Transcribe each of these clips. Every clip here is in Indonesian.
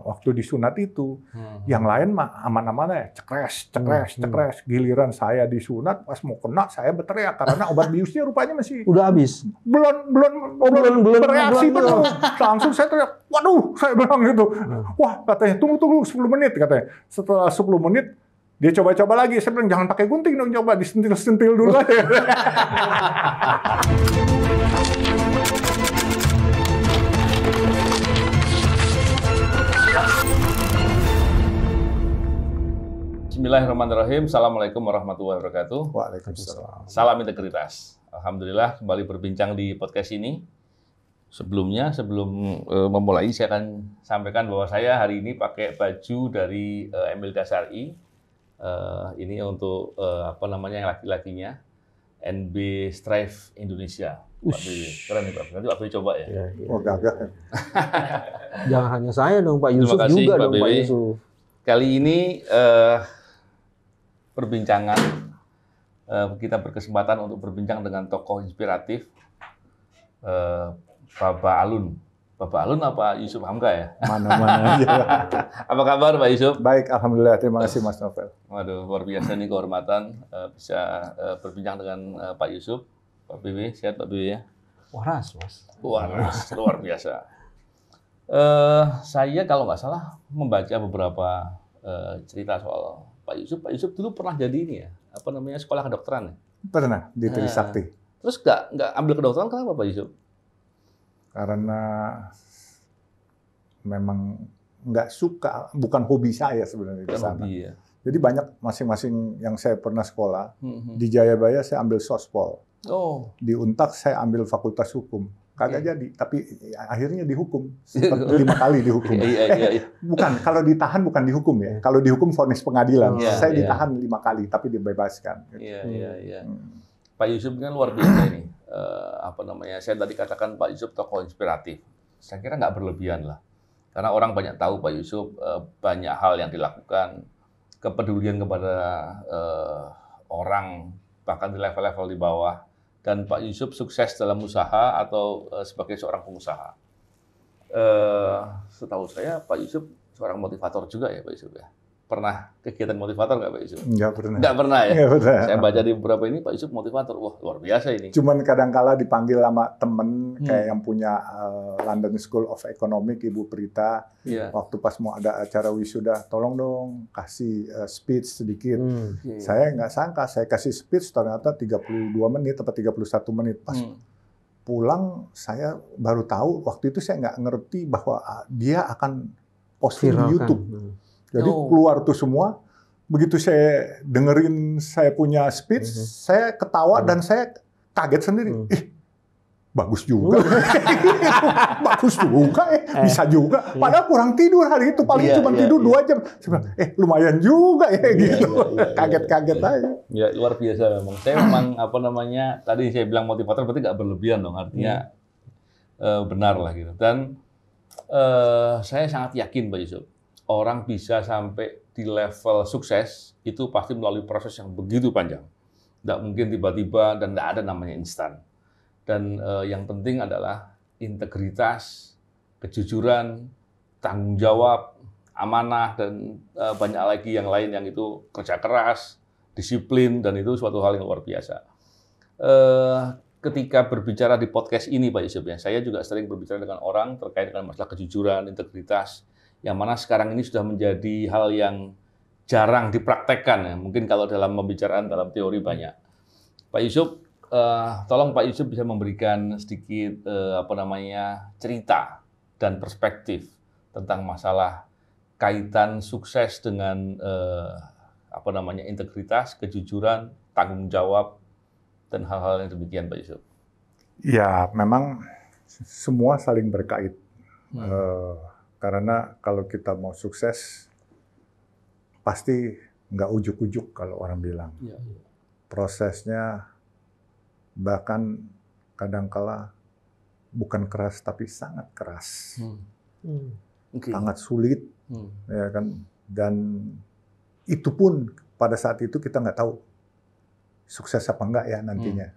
Waktu disunat itu, yang lain mah aman-aman ya, cekres. Giliran saya disunat, pas mau kena saya berteriak karena obat biusnya rupanya masih Udah habis. belum bereaksi penuh. Langsung saya teriak, waduh, saya bilang gitu. Wah, katanya tunggu 10 menit katanya. Setelah 10 menit dia coba-coba lagi. Saya bilang jangan pakai gunting dong, coba disentil-sentil dulu aja. Bismillahirrahmanirrahim. Assalamualaikum warahmatullahi wabarakatuh. Waalaikumsalam. Salam integritas. Alhamdulillah kembali berbincang di podcast ini. Sebelum memulai, saya akan sampaikan bahwa saya hari ini pakai baju dari Emil Dassari. Ini untuk yang laki-lakinya, NB Strive Indonesia. Pak Bibi. Keren nih Pak. Nanti Pak Bibi coba ya. Oh, gagah. Jangan hanya saya dong, Pak Yusuf. Terima kasih, juga Pak dong, Pak Bibi. Yusuf. Kali ini perbincangan kita berkesempatan untuk berbincang dengan tokoh inspiratif Bapak Alun. Bapak Alun apa Yusuf Hamka ya? Mana-mana aja. Apa kabar Pak Yusuf? Baik, alhamdulillah. Terima kasih Mas Novel. Waduh, luar biasa nih kehormatan bisa berbincang dengan Pak Yusuf. Pak Bibi, sehat Pak Bibi ya? Waras, Mas. Waras, luar biasa. Saya kalau nggak salah membaca beberapa cerita soal Pak Yusuf. Pak Yusuf dulu pernah jadi ini ya, sekolah kedokteran ya? Pernah di Trisakti. Terus nggak ambil kedokteran kenapa Pak Yusuf? Karena memang nggak suka, bukan hobi saya sebenarnya di sana. Hobi, ya. Jadi banyak masing-masing yang saya pernah sekolah. Di Jayabaya saya ambil sospol. Oh. Di Untak saya ambil fakultas hukum. Kagak jadi, tapi akhirnya dihukum. Sempat 5 kali dihukum. Iya. Bukan, kalau ditahan bukan dihukum ya. Kalau dihukum vonis pengadilan. Saya ditahan 5 kali, tapi dibebaskan. Iya. Pak Yusuf kan luar biasa ini. Saya tadi katakan Pak Yusuf tokoh inspiratif. Saya kira nggak berlebihan lah. Karena orang banyak tahu Pak Yusuf, banyak hal yang dilakukan, kepedulian kepada orang, bahkan di level-level di bawah. Dan Pak Yusuf sukses dalam usaha atau sebagai seorang pengusaha. Setahu saya Pak Yusuf seorang motivator juga ya Pak Yusuf ya. Pernah kegiatan motivator nggak Pak Yusuf? Nggak pernah. Nggak pernah ya? Nggak pernah. Saya baca di beberapa ini Pak Yusuf motivator. Wah luar biasa ini. Cuman kadang-kala dipanggil sama temen kayak yang punya London School of Economics, Ibu Prita. Waktu pas mau ada acara wisuda, tolong dong kasih speech sedikit. Saya nggak sangka, saya kasih speech ternyata 32 menit atau 31 menit. Pas pulang saya baru tahu, waktu itu saya nggak ngerti bahwa dia akan posting di YouTube. Jadi keluar tuh semua. Begitu saya dengerin saya punya speech, saya ketawa dan saya kaget sendiri. Bagus juga. Bagus juga bisa juga. Padahal kurang tidur hari itu, paling cuma tidur 2 jam. Saya bilang, lumayan juga ya gitu. Kaget-kaget aja. Ya luar biasa memang. Saya memang tadi saya bilang motivator berarti nggak berlebihan dong, artinya benar lah gitu. Dan saya sangat yakin Pak Yusuf, orang bisa sampai di level sukses itu pasti melalui proses yang begitu panjang. Nggak mungkin tiba-tiba dan nggak ada namanya instan. Dan yang penting adalah integritas, kejujuran, tanggung jawab, amanah, dan banyak lagi yang lain yang itu kerja keras, disiplin, dan itu suatu hal yang luar biasa. Ketika berbicara di podcast ini Pak Yusuf ya, saya juga sering berbicara dengan orang terkait dengan masalah kejujuran, integritas, yang mana sekarang ini sudah menjadi hal yang jarang dipraktekkan ya. Mungkin kalau dalam pembicaraan dalam teori banyak. Pak Yusuf, tolong Pak Yusuf bisa memberikan sedikit cerita dan perspektif tentang masalah kaitan sukses dengan integritas, kejujuran, tanggung jawab, dan hal-hal yang demikian Pak Yusuf. Ya, memang semua saling berkait. Karena kalau kita mau sukses, pasti nggak ujuk-ujuk kalau orang bilang. Prosesnya bahkan kadangkala bukan keras, tapi sangat keras. Sangat sulit. Ya kan? Dan itu pun pada saat itu kita nggak tahu sukses apa enggak ya nantinya.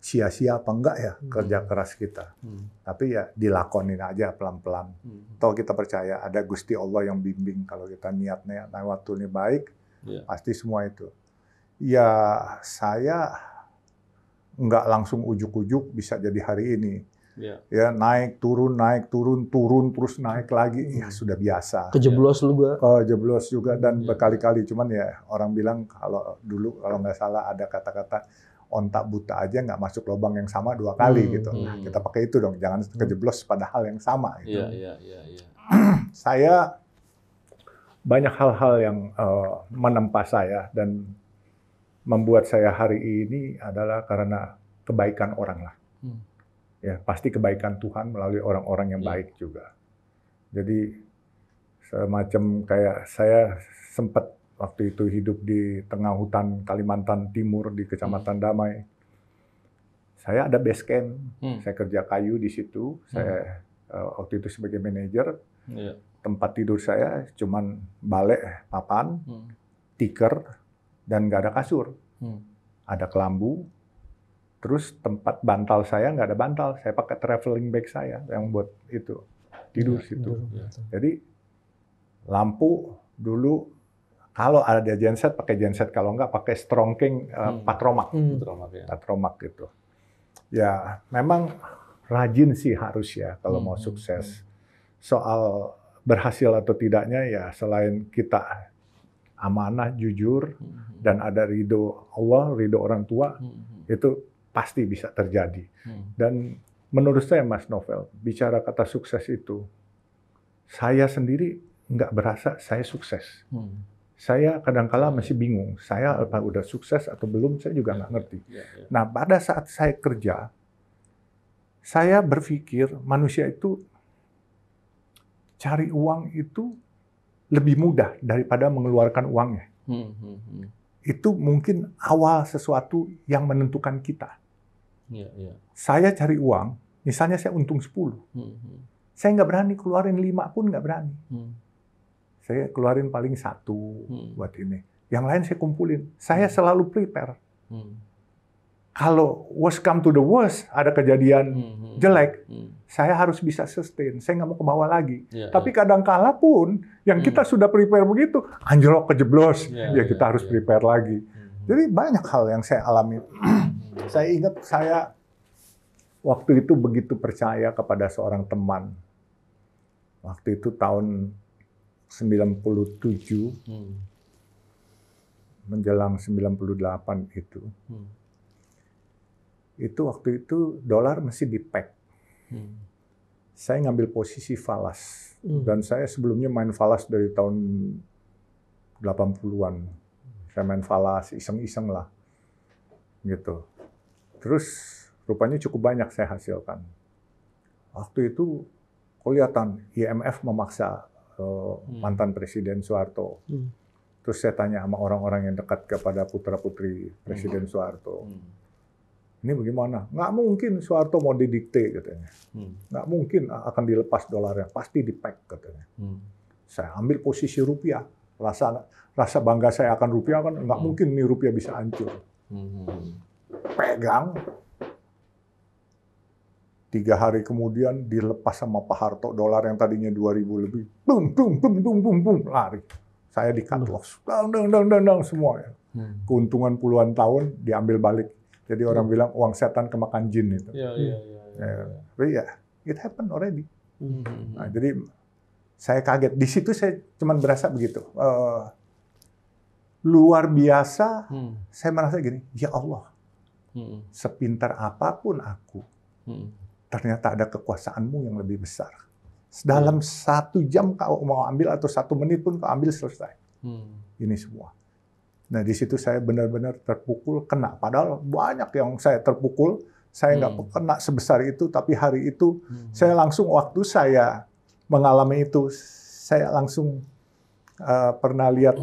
sia-sia apa enggak ya kerja keras kita. Tapi ya dilakonin aja pelan-pelan. Toh kita percaya ada Gusti Allah yang bimbing kalau kita niatnya waktu ini baik, pasti semua itu. Ya saya enggak langsung ujuk-ujuk bisa jadi hari ini. Ya naik turun terus naik lagi, ya sudah biasa. Kejeblos juga. Kejeblos juga dan berkali-kali. Cuman ya orang bilang kalau dulu kalau nggak salah ada kata-kata ontak buta aja nggak masuk lubang yang sama 2 kali gitu. Nah, kita pakai itu dong, jangan kejeblos pada hal yang sama. Gitu. Saya banyak hal-hal yang menempa saya dan membuat saya hari ini adalah karena kebaikan orang lah. Ya, pasti kebaikan Tuhan melalui orang-orang yang baik juga. Jadi semacam kayak saya sempat waktu itu hidup di tengah hutan Kalimantan Timur di Kecamatan Damai. Saya ada base camp, saya kerja kayu di situ. Saya waktu itu sebagai manajer. Tempat tidur saya cuman balek, papan, tikar, dan nggak ada kasur. Ada kelambu. Terus tempat bantal saya nggak ada bantal, saya pakai traveling bag saya yang buat itu tidur situ. Jadi lampu dulu kalau ada genset pakai genset, kalau nggak pakai Strongking Patromak, Patromak gitu. Ya memang rajin sih harus ya kalau mau sukses. Soal berhasil atau tidaknya ya selain kita amanah, jujur dan ada ridho Allah, ridho orang tua itu pasti bisa terjadi. Dan menurut saya, Mas Novel, bicara kata sukses itu, saya sendiri nggak berasa saya sukses. Saya kadang-kala masih bingung, saya apa udah sukses atau belum, saya juga nggak ngerti. Nah, pada saat saya kerja, saya berpikir manusia itu cari uang itu lebih mudah daripada mengeluarkan uangnya. Itu mungkin awal sesuatu yang menentukan kita. Saya cari uang, misalnya saya untung 10. Saya nggak berani keluarin 5 pun nggak berani. Saya keluarin paling 1 buat ini. Yang lain saya kumpulin. Saya selalu prepare. Kalau worst come to the worst, ada kejadian jelek, saya harus bisa sustain. Saya nggak mau ke bawah lagi. Tapi kadang-kala pun, yang kita sudah prepare begitu, anjlok kejeblos, ya kita harus prepare lagi. Jadi banyak hal yang saya alami. Saya ingat saya waktu itu begitu percaya kepada seorang teman. Waktu itu tahun 97, menjelang 98 itu. Itu waktu itu dolar masih di-peg. Saya ngambil posisi falas. Dan saya sebelumnya main falas dari tahun 80-an. Saya main falas, iseng-iseng lah. Gitu. Terus rupanya cukup banyak saya hasilkan. Waktu itu kelihatan IMF memaksa mantan Presiden Soeharto. Terus saya tanya sama orang-orang yang dekat kepada putra-putri Presiden Soeharto. Ini bagaimana? Nggak mungkin Soeharto mau didikte katanya. Nggak mungkin akan dilepas dolarnya. Pasti di-peg katanya. Saya ambil posisi rupiah. Rasa bangga saya akan rupiah kan nggak mungkin nih rupiah bisa hancur. Pegang. 3 hari kemudian dilepas sama Pak Harto, dolar yang tadinya 2.000 lebih, lari. Saya di cut loss, dang semua ya. Keuntungan puluhan tahun diambil balik. Jadi orang bilang uang setan kemakan jin itu. Tapi ya, it happened already. Nah, jadi saya kaget. Di situ saya cuma berasa begitu. Luar biasa, saya merasa gini, ya Allah, sepintar apapun aku, ternyata ada kekuasaanmu yang lebih besar. Dalam 1 jam kau mau ambil atau 1 menit pun kau ambil selesai. Ini semua. Nah di situ saya benar-benar terpukul, kena. Padahal banyak yang saya terpukul, saya nggak kena sebesar itu, tapi hari itu saya langsung waktu saya mengalami itu, saya langsung pernah lihat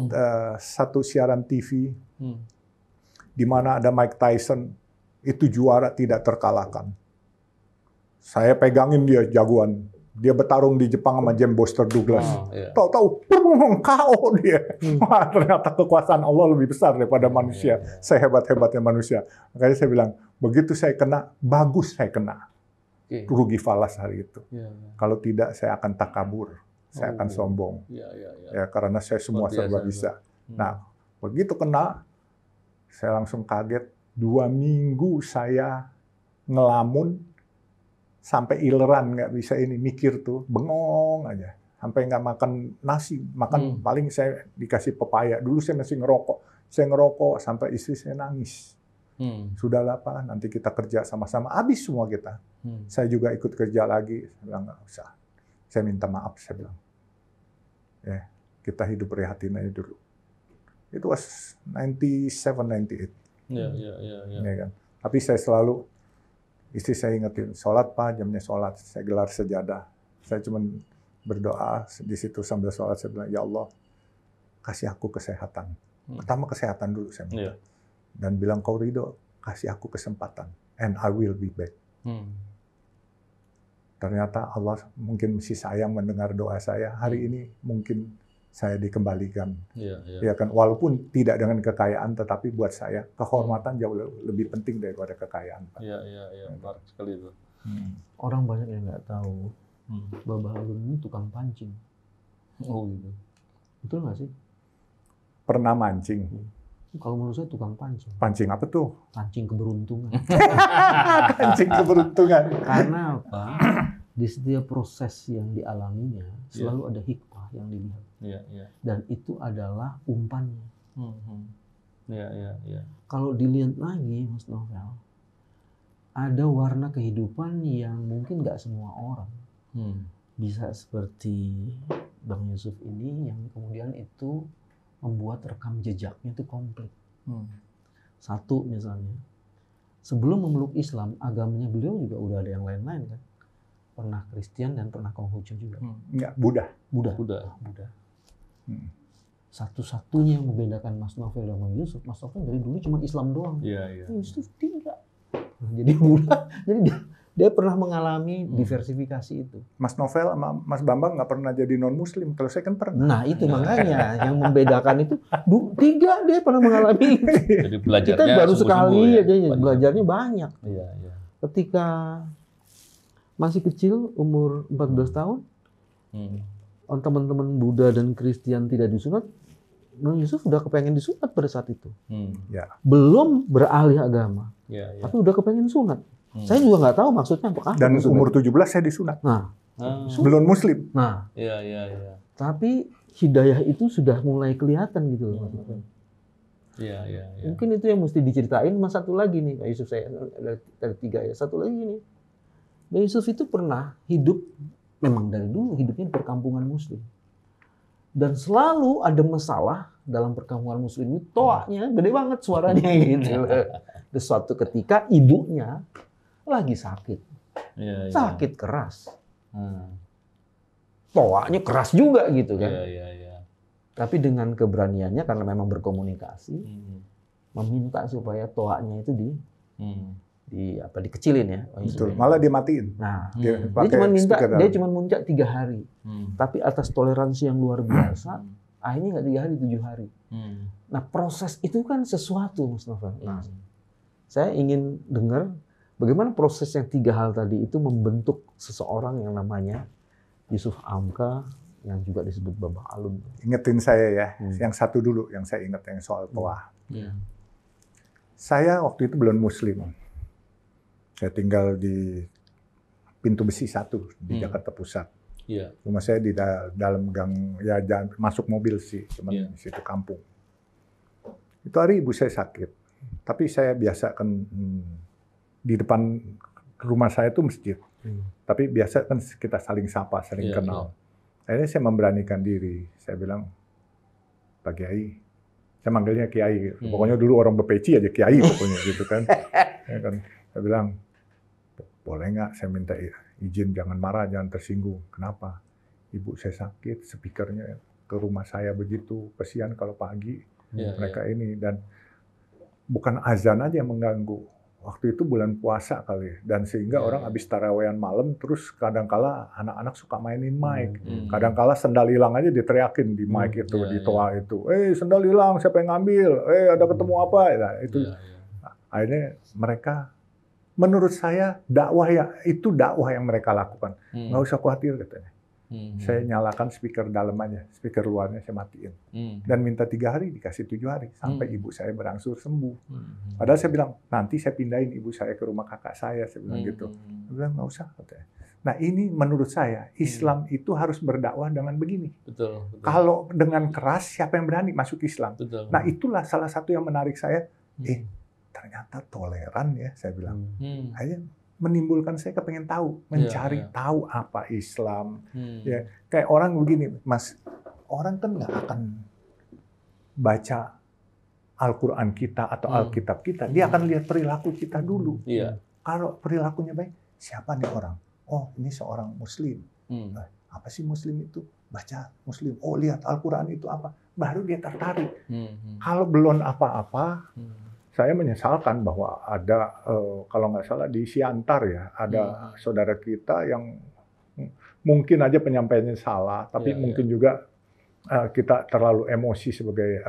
satu siaran TV di mana ada Mike Tyson, itu juara tidak terkalahkan. Saya pegangin dia jagoan. Dia bertarung di Jepang sama James Buster Douglas. Iya. Tahu-tahu KO dia. Wah, ternyata kekuasaan Allah lebih besar daripada manusia. Sehebat-hebatnya manusia. Makanya saya bilang, begitu saya kena, bagus saya kena. Rugi falas hari itu. Kalau tidak, saya akan takabur. Saya akan sombong. Ya, karena saya semua serba bisa. Nah, begitu kena, saya langsung kaget. 2 minggu saya ngelamun, sampai ileran, nggak bisa ini, mikir tuh, bengong aja. Sampai nggak makan nasi, makan paling saya dikasih pepaya. Dulu saya masih ngerokok. Saya ngerokok sampai istri saya nangis. Sudahlah Pak, nanti kita kerja sama-sama. Habis semua kita. Saya juga ikut kerja lagi. Saya bilang, nggak usah. Saya minta maaf, saya bilang. Ya, kita hidup prihatin aja dulu. Itu was 97, 98. Ya kan? Tapi saya selalu, istri saya ingetin, sholat Pak, jamnya sholat. Saya gelar sejadah. Saya cuma berdoa di situ sambil sholat. Saya bilang, ya Allah, kasih aku kesehatan. Pertama kesehatan dulu saya minta. Dan bilang, kau ridho, kasih aku kesempatan. And I will be back. Ternyata Allah mungkin masih sayang mendengar doa saya. Hari ini mungkin saya dikembalikan. Ya kan, walaupun tidak dengan kekayaan, tetapi buat saya kehormatan jauh lebih penting daripada kekayaan. Iya, menarik sekali itu. Orang banyak yang nggak tahu Babah Alun ini tukang pancing. Oh gitu. Betul nggak sih? Pernah mancing. Kalau menurut saya tukang pancing. Pancing apa tuh? Pancing keberuntungan. Pancing keberuntungan. Karena apa? Di setiap proses yang dialaminya selalu ada hikmah yang dilihat. Dan itu adalah umpannya. Kalau dilihat lagi, Mas Novel, ada warna kehidupan yang mungkin nggak semua orang bisa seperti Bang Yusuf ini, yang kemudian itu membuat rekam jejaknya itu komplit. Satu misalnya, sebelum memeluk Islam, agamanya beliau juga udah ada yang lain-lain kan. Pernah Kristen dan pernah Konghucu juga. Enggak, Buddha. Satu-satunya yang membedakan Mas Novel dan Bang Yusuf, Mas Novel dari dulu cuma Islam doang. Yusuf tidak. Jadi Buddha, jadi dia pernah mengalami diversifikasi itu. Mas Novel sama Mas Bambang nggak pernah jadi non-Muslim. Kalau saya kan pernah. Nah itu makanya yang membedakan itu tiga dia pernah mengalami itu. Jadi belajarnya kita baru sekali aja belajarnya banyak. Ketika masih kecil umur 14 tahun, teman-teman Buddha dan Kristen tidak disunat, Bang Yusuf udah kepengen disunat pada saat itu. Belum beralih agama, tapi udah kepengen sunat. Saya juga nggak tahu maksudnya apa. Dan umur 17 saya disunat. Nah, belum Muslim. Nah, tapi hidayah itu sudah mulai kelihatan gitu loh. Mungkin itu yang mesti diceritain. Mas satu lagi nih, Pak Yusuf, saya dari 3 ya. Satu lagi nih, Pak Yusuf itu pernah hidup, memang dari dulu hidupnya di perkampungan Muslim. Dan selalu ada masalah dalam perkampungan Muslim itu, toaknya gede banget suaranya gitu. Dan suatu ketika ibunya lagi sakit, sakit keras, toaknya keras juga gitu kan. Tapi dengan keberaniannya karena memang berkomunikasi, meminta supaya toaknya itu dikecilin ya. Betul. Malah dimatiin. Nah, dia cuma minta 3 hari. Tapi atas toleransi yang luar biasa, akhirnya nggak 3 hari, 7 hari. Nah, proses itu kan sesuatu, Mas Novel. Nah, saya ingin dengar bagaimana proses yang 3 hal tadi itu membentuk seseorang yang namanya Yusuf Amka, yang juga disebut Babah Alun. Ingetin saya ya, yang satu dulu yang saya ingat yang soal toah. Saya waktu itu belum Muslim. Saya tinggal di Pintu Besi 1 di Jakarta Pusat. Rumah saya di dalam gang, ya masuk mobil sih, cuman di situ kampung. Itu hari ibu saya sakit. Tapi saya biasa kan di depan rumah saya itu masjid. Tapi biasa kan kita saling sapa, saling kenal. Akhirnya saya memberanikan diri. Saya bilang, Pak Kiai, saya manggilnya Kiai. Pokoknya dulu orang berpeci aja Kiai pokoknya gitu kan. Saya bilang, boleh nggak saya minta izin, jangan marah, jangan tersinggung. Kenapa? Ibu saya sakit, speakernya ke rumah saya begitu. Kasihan kalau pagi mereka ini. Dan bukan azan aja yang mengganggu. waktu itu bulan puasa kali, dan sehingga orang habis tarawehan malam, terus kadangkala anak-anak suka mainin mic, kadangkala sendal hilang aja diteriakin di mic itu, di toa itu, sendal hilang, siapa yang ngambil, ada ketemu apa, nah, itu akhirnya mereka, menurut saya dakwah yang mereka lakukan, nggak usah khawatir katanya. Saya nyalakan speaker dalam aja, speaker luarnya saya matiin. Dan minta 3 hari, dikasih 7 hari. Sampai ibu saya berangsur sembuh. Padahal saya bilang, nanti saya pindahin ibu saya ke rumah kakak saya bilang gitu. Saya bilang, nggak usah. Katanya. Nah ini menurut saya, Islam itu harus berdakwah dengan begini. Betul. Kalau dengan keras, siapa yang berani masuk Islam? Betul. Nah itulah salah satu yang menarik saya. Ternyata toleran ya, saya bilang. Akhirnya menimbulkan saya kepengen tahu, mencari tahu apa Islam. Ya, kayak orang begini, Mas, orang kan nggak akan baca Al-Quran kita atau Alkitab kita, dia akan lihat perilaku kita dulu. Kalau perilakunya baik, siapa nih orang? Oh, ini seorang Muslim. Apa sih Muslim itu? Baca Muslim. Oh, lihat Al-Quran itu apa? Baru dia tertarik. Kalau belum apa-apa, saya menyesalkan bahwa ada, kalau nggak salah di Siantar ya, ada saudara kita yang mungkin aja penyampaiannya salah, tapi mungkin juga kita terlalu emosi sebagai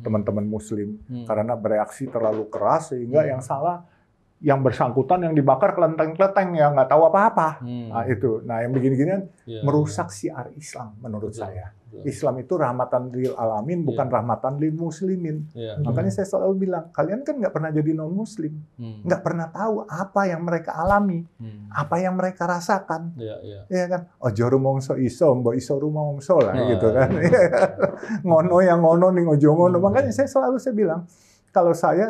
teman-teman Muslim karena bereaksi terlalu keras sehingga yang salah, yang bersangkutan yang dibakar kelenteng-kelenteng yang nggak tahu apa-apa. Nah itu, nah yang begini-ginian merusak syiar Islam menurut saya. Islam itu rahmatan lil alamin, bukan rahmatan lil muslimin. Makanya saya selalu bilang, kalian kan nggak pernah jadi non muslim, nggak pernah tahu apa yang mereka alami, apa yang mereka rasakan. Ya kan? Ojo rumongso iso, mbok iso rumongso lah gitu kan. Ngono yang ngono ning ojo ngono. Makanya saya bilang, kalau saya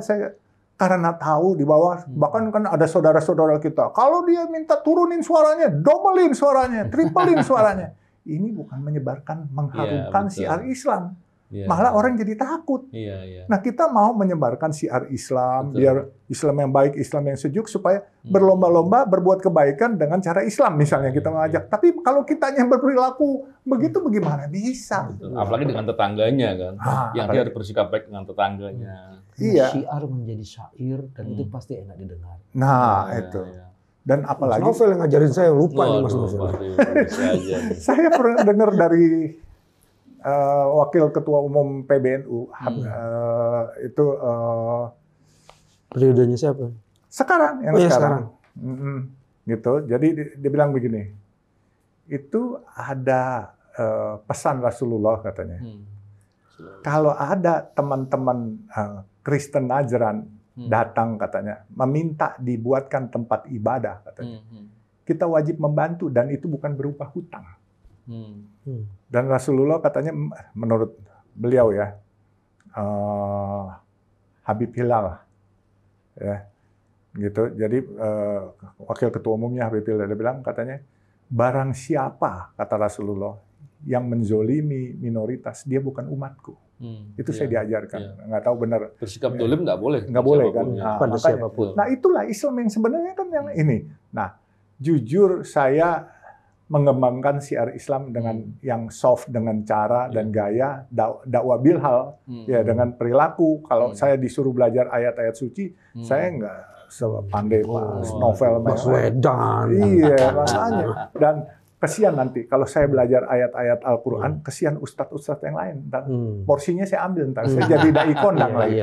karena tahu di bawah, bahkan kan ada saudara-saudara kita, kalau dia minta turunin suaranya, dobelin suaranya, triplein suaranya. Ini bukan menyebarkan, mengharumkan syiar Islam. Malah orang jadi takut. Nah kita mau menyebarkan syiar Islam, biar Islam yang baik, Islam yang sejuk, supaya berlomba-lomba berbuat kebaikan dengan cara Islam misalnya kita mengajak. Tapi kalau kitanya berperilaku begitu bagaimana bisa? Apalagi dengan tetangganya kan, yang dia harus bersikap baik dengan tetangganya. Syiar menjadi syair dan itu pasti enak didengar. Nah itu. Dan apalagi Mas Novel yang ngajarin saya, lupa nih Mas Novel. Saya pernah dengar dari Wakil Ketua Umum PBNU itu periodenya siapa? Sekarang yang sekarang. Gitu. Jadi dia bilang begini, itu ada pesan Rasulullah katanya. Kalau ada teman-teman Kristen Najran datang katanya, meminta dibuatkan tempat ibadah katanya. Kita wajib membantu dan itu bukan berupa hutang. Dan Rasulullah katanya, menurut beliau ya, Habib Hilal, ya, gitu. Jadi Wakil Ketua Umumnya Habib Hilal dia bilang katanya, barang siapa kata Rasulullah yang menzolimi minoritas, dia bukan umatku. Itu saya diajarkan, nggak tahu benar. Bersikap dolim nggak boleh. Nggak boleh kan? Pada siapapun. Nah itulah Islam yang sebenarnya kan yang ini. Nah jujur saya mengembangkan syiar Islam dengan yang soft, dengan cara dan gaya dakwah bilhal, ya dengan perilaku. Kalau saya disuruh belajar ayat-ayat suci, saya nggak sepandai Mas Novel. Mas Wedan. Iya makanya. Dan kesian nanti kalau saya belajar ayat-ayat Al-Quran, kesian ustadz-ustadz yang lain. Dan porsinya saya ambil ntar, saya jadi dai kondang lagi.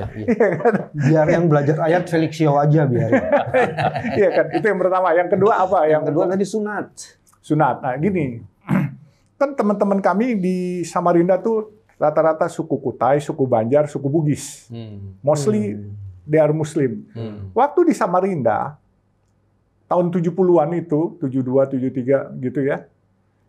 Biar yang belajar ayat Felixio aja biar. Iya kan, itu yang pertama. Yang kedua apa? Yang kedua tadi sunat. Sunat. Nah gini, kan teman-teman kami di Samarinda tuh rata-rata suku Kutai, suku Banjar, suku Bugis. Mostly they are Muslim. Waktu di Samarinda, tahun 70-an itu, 72, 73 gitu ya,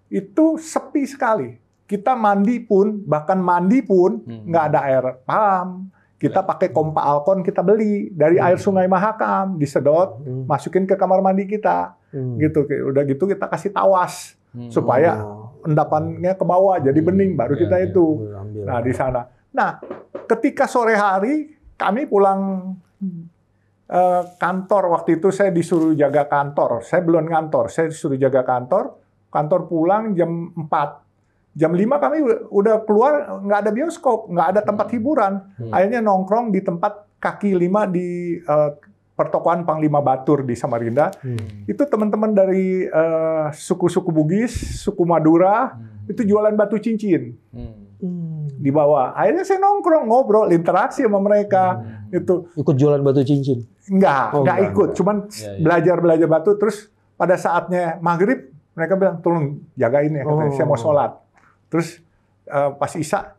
itu sepi sekali. Kita mandi pun, bahkan mandi pun nggak ada air pam. Kita pakai pompa Alkon, kita beli dari air Sungai Mahakam, disedot, masukin ke kamar mandi kita. Gitu. Udah gitu kita kasih tawas supaya endapannya ke bawah jadi bening, baru kita itu. Nah di sana. Nah ketika sore hari kami pulang kantor, waktu itu saya disuruh jaga kantor. Saya belum ngantor, saya disuruh jaga kantor. Kantor pulang jam 4. Jam 5 kami udah keluar, nggak ada bioskop, nggak ada tempat hiburan. Akhirnya nongkrong di tempat kaki 5 di pertokoan Panglima Batur di Samarinda. Itu teman-teman dari suku-suku Bugis, suku Madura, itu jualan batu cincin. Di bawah. Akhirnya saya nongkrong, ngobrol, interaksi sama mereka. Itu ikut jualan batu cincin? Enggak ikut. Cuman belajar batu. Terus pada saatnya maghrib, mereka bilang, tolong jagain ya, katanya, saya mau sholat. Terus pas Isya,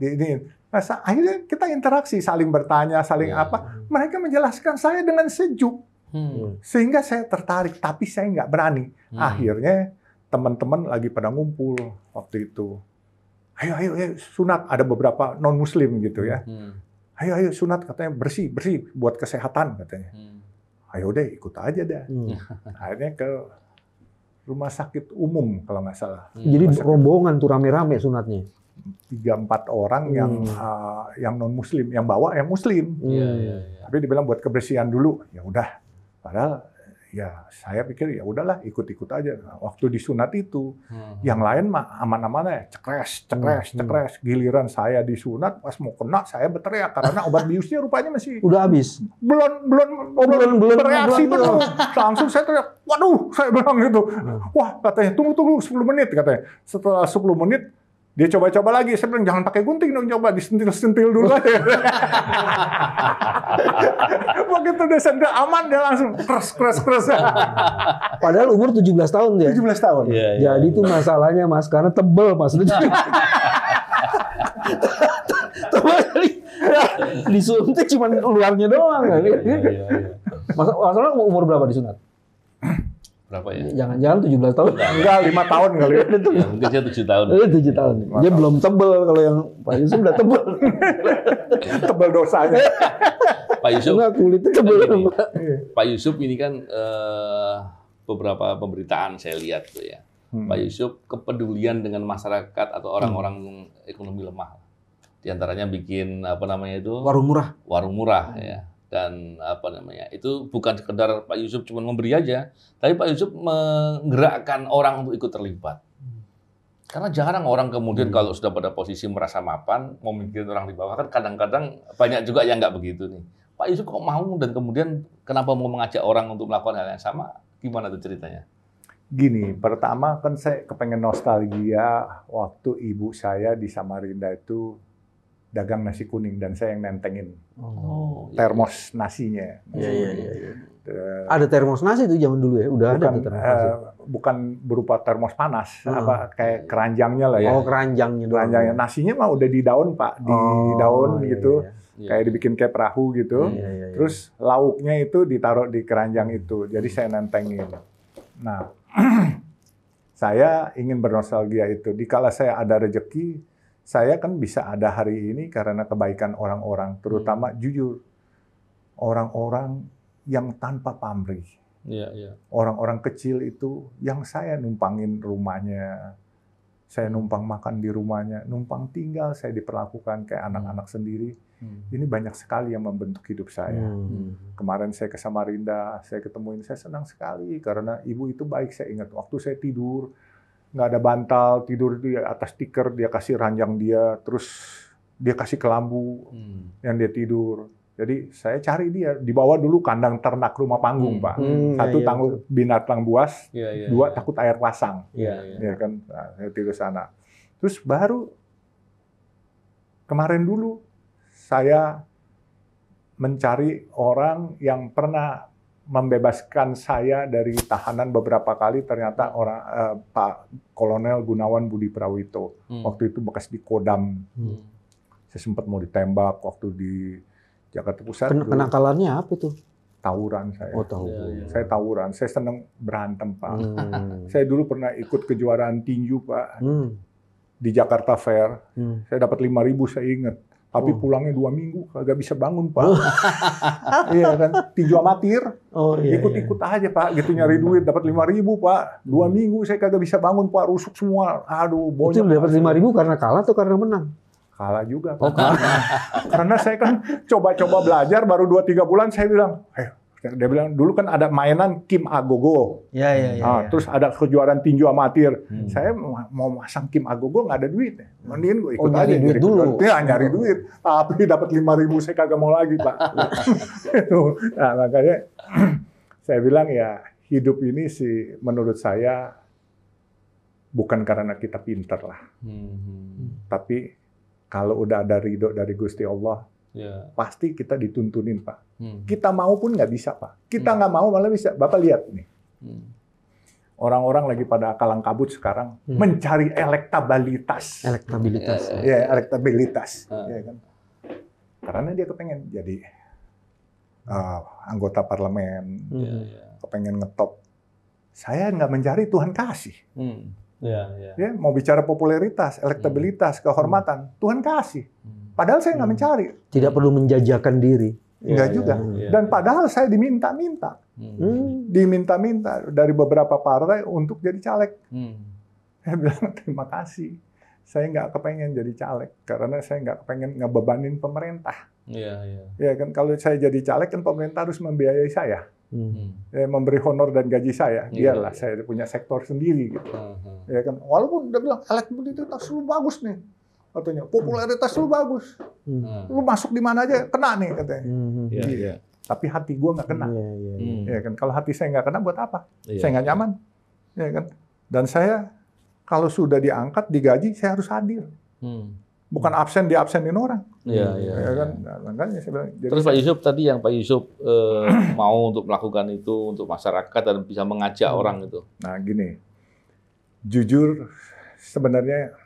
akhirnya kita interaksi, saling bertanya, saling apa. Mereka menjelaskan saya dengan sejuk. Sehingga saya tertarik, tapi saya nggak berani. Akhirnya teman-teman lagi pada ngumpul waktu itu. Ayo, sunat. Ada beberapa non-muslim gitu ya. Ayo, sunat, katanya bersih buat kesehatan katanya. Ayo deh, ikut aja deh. Akhirnya ke rumah sakit umum kalau nggak salah. Jadi rombongan tuh rame-rame sunatnya. 3-4 orang yang non-muslim, yang bawa yang muslim. Tapi dibilang buat kebersihan dulu. Ya udah. Padahal ya saya pikir ya udahlah ikut-ikut aja. Waktu disunat itu, yang lain mah aman-aman ya, cekres. Giliran saya disunat, pas mau kena saya berteriak karena obat biusnya rupanya masih udah habis. Belum bereaksi tuh. Langsung saya teriak, waduh, saya bilang gitu. Wah, katanya tunggu 10 menit katanya. Setelah 10 menit dia coba-coba lagi, saya bilang jangan pakai gunting dong, coba disentil-sentil dulu aja. Begitu dia sentil aman, dia langsung keras. Padahal umur 17 tahun dia. 17 tahun. Jadi itu masalahnya Mas, karena tebel Mas. Disuntik cuma luarnya doang. Masalah umur berapa disunat? Berapa ya? Jangan-jangan 17 tahun. Enggak, 5 tahun kali. Ya, mungkin saya 7 tahun. 7 tahun. Dia belum tebel, kalau yang Pak Yusuf udah tebel. Tebel dosanya. Pak Yusuf. Enggak, kulitnya tebel. Pak Yusuf ini kan beberapa pemberitaan saya lihat tuh ya. Pak Yusuf kepedulian dengan masyarakat atau orang-orang ekonomi lemah. Di antaranya bikin warung murah ya. Dan itu bukan sekedar Pak Yusuf cuma memberi aja, tapi Pak Yusuf menggerakkan orang untuk ikut terlibat. Karena jarang orang kemudian kalau sudah pada posisi merasa mapan, mau mikirin orang di bawah, kan kadang-kadang banyak juga yang nggak begitu nih. Pak Yusuf kok mau dan kemudian kenapa mau mengajak orang untuk melakukan hal yang sama? Gimana tuh ceritanya? Gini, pertama kan saya kepengen nostalgia waktu ibu saya di Samarinda itu dagang nasi kuning dan saya yang nentengin termos nasinya. Iya. Ada termos nasi itu zaman dulu ya, udah ada tuh termos nasi. Bukan berupa termos panas, kayak keranjangnya lah ya. Oh, keranjangnya. Nasinya mah udah di daun Pak, di daun gitu, kayak dibikin kayak perahu gitu. Terus lauknya itu ditaruh di keranjang itu, jadi saya nentengin. Nah, saya ingin bernostalgia itu. Dikala saya ada rezeki, saya kan bisa ada hari ini karena kebaikan orang-orang, terutama jujur, orang-orang yang tanpa pamrih. Orang-orang kecil itu yang saya numpangin rumahnya, saya numpang makan di rumahnya, numpang tinggal, saya diperlakukan kayak anak-anak sendiri. Ini banyak sekali yang membentuk hidup saya. Kemarin saya ke Samarinda, saya ketemuin, saya senang sekali karena ibu itu baik. Saya ingat waktu saya tidur, nggak ada bantal, tidur di atas tikar, dia kasih ranjang dia, terus dia kasih kelambu yang dia tidur. Jadi saya cari dia, dibawa dulu kandang ternak rumah panggung, Pak. Satu takut binatang buas, dua takut air pasang. Ya kan, nah, saya tidur sana. Terus baru kemarin dulu saya mencari orang yang pernah membebaskan saya dari tahanan beberapa kali, ternyata Pak Kolonel Gunawan Budi Prawito. Waktu itu bekas di Kodam. Saya sempat mau ditembak waktu di Jakarta Pusat. Kenakalannya apa tuh? Tawuran saya. Oh, tawuran. Saya tawuran. Saya senang berantem, Pak. Saya dulu pernah ikut kejuaraan tinju, Pak. Di Jakarta Fair. Saya dapat 5.000, saya ingat. Tapi pulangnya 2 minggu, kagak bisa bangun, Pak. Iya kan, tinju amatir. Ikut-ikut aja, Pak. Gitu nyari duit, dapat 5.000, Pak. 2 minggu saya kagak bisa bangun, Pak. Rusuk semua. Aduh, bonyok. Itu dapat 5.000 karena kalah atau karena menang? Kalah juga, Pak. Karena saya kan coba-coba belajar, baru 2-3 bulan saya bilang, Dia bilang dulu kan ada mainan Kim Agogo. Terus ada kejuaraan tinju amatir. Saya mau masang Kim Agogo nggak ada duit. Mending gue ikut aja duit dulu. Ya, nyari duit. Tapi dapat 5.000 saya kagak mau lagi, Pak. Nah, makanya saya bilang ya hidup ini sih menurut saya bukan karena kita pinter lah. Tapi kalau udah ada ridho dari Gusti Allah, pasti kita dituntunin, Pak. Kita mau pun nggak bisa, Pak. Kita nggak mau malah bisa. Bapak lihat nih. Orang-orang lagi pada kalang kabut sekarang mencari elektabilitas. Ya, elektabilitas. Ya, kan? Karena dia kepengen jadi anggota parlemen, kepengen ngetop. Saya nggak mencari, Tuhan kasih. Ya, mau bicara popularitas, elektabilitas, kehormatan, Tuhan kasih. Padahal saya nggak mencari. Tidak perlu menjajakan diri. Enggak juga. Dan padahal saya diminta-minta. Diminta-minta dari beberapa partai untuk jadi caleg. Saya bilang terima kasih. Saya nggak kepengen jadi caleg. Karena saya nggak kepengen ngebebanin pemerintah. Ya kan, kalau saya jadi caleg kan pemerintah harus membiayai saya. Ya, memberi honor dan gaji saya. Biarlah saya punya sektor sendiri gitu. Ya kan, walaupun dia bilang elektabilitas lu bagus nih. Katanya popularitas lu bagus, lu masuk di mana aja kena nih katanya. Tapi hati gue nggak kena, ya kan? Kalau hati saya nggak kena buat apa? Saya nggak nyaman, ya kan? Dan saya kalau sudah diangkat, digaji, saya harus hadir, bukan diabsenin orang. Ya kan? Nah, makanya saya bilang. Terus Pak Yusuf tadi yang Pak Yusuf mau untuk melakukan itu untuk masyarakat dan bisa mengajak orang itu. Nah gini, jujur sebenarnya.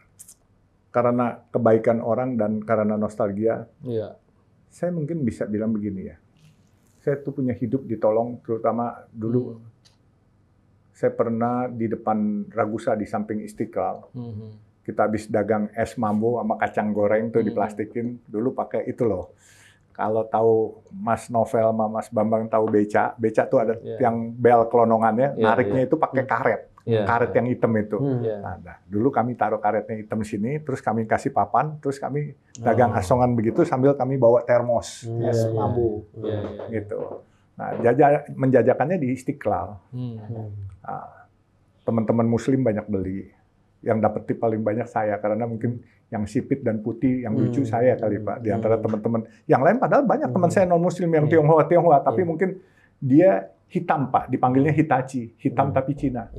Karena kebaikan orang dan karena nostalgia, saya mungkin bisa bilang begini ya. Saya tuh punya hidup ditolong, terutama dulu saya pernah di depan Ragusa di samping Istiqlal. Kita habis dagang es mambo sama kacang goreng tuh diplastikin. Dulu pakai itu loh. Kalau tahu Mas Novel sama Mas Bambang tahu beca tuh ada yang bel kelonongannya, nariknya itu pakai karet. Karet yang hitam itu. Nah, dulu kami taruh karetnya hitam sini, terus kami kasih papan, terus kami dagang asongan begitu sambil kami bawa termos es mambu, gitu. Nah, menjajakannya di Istiqlal. Nah, teman-teman Muslim banyak beli. Yang dapat tip paling banyak saya karena mungkin yang sipit dan putih, yang lucu saya kali Pak. Di antara teman-teman yang lain, padahal banyak teman saya non Muslim yang Tionghoa, tapi mungkin dia hitam Pak, dipanggilnya Hitachi, hitam tapi Cina.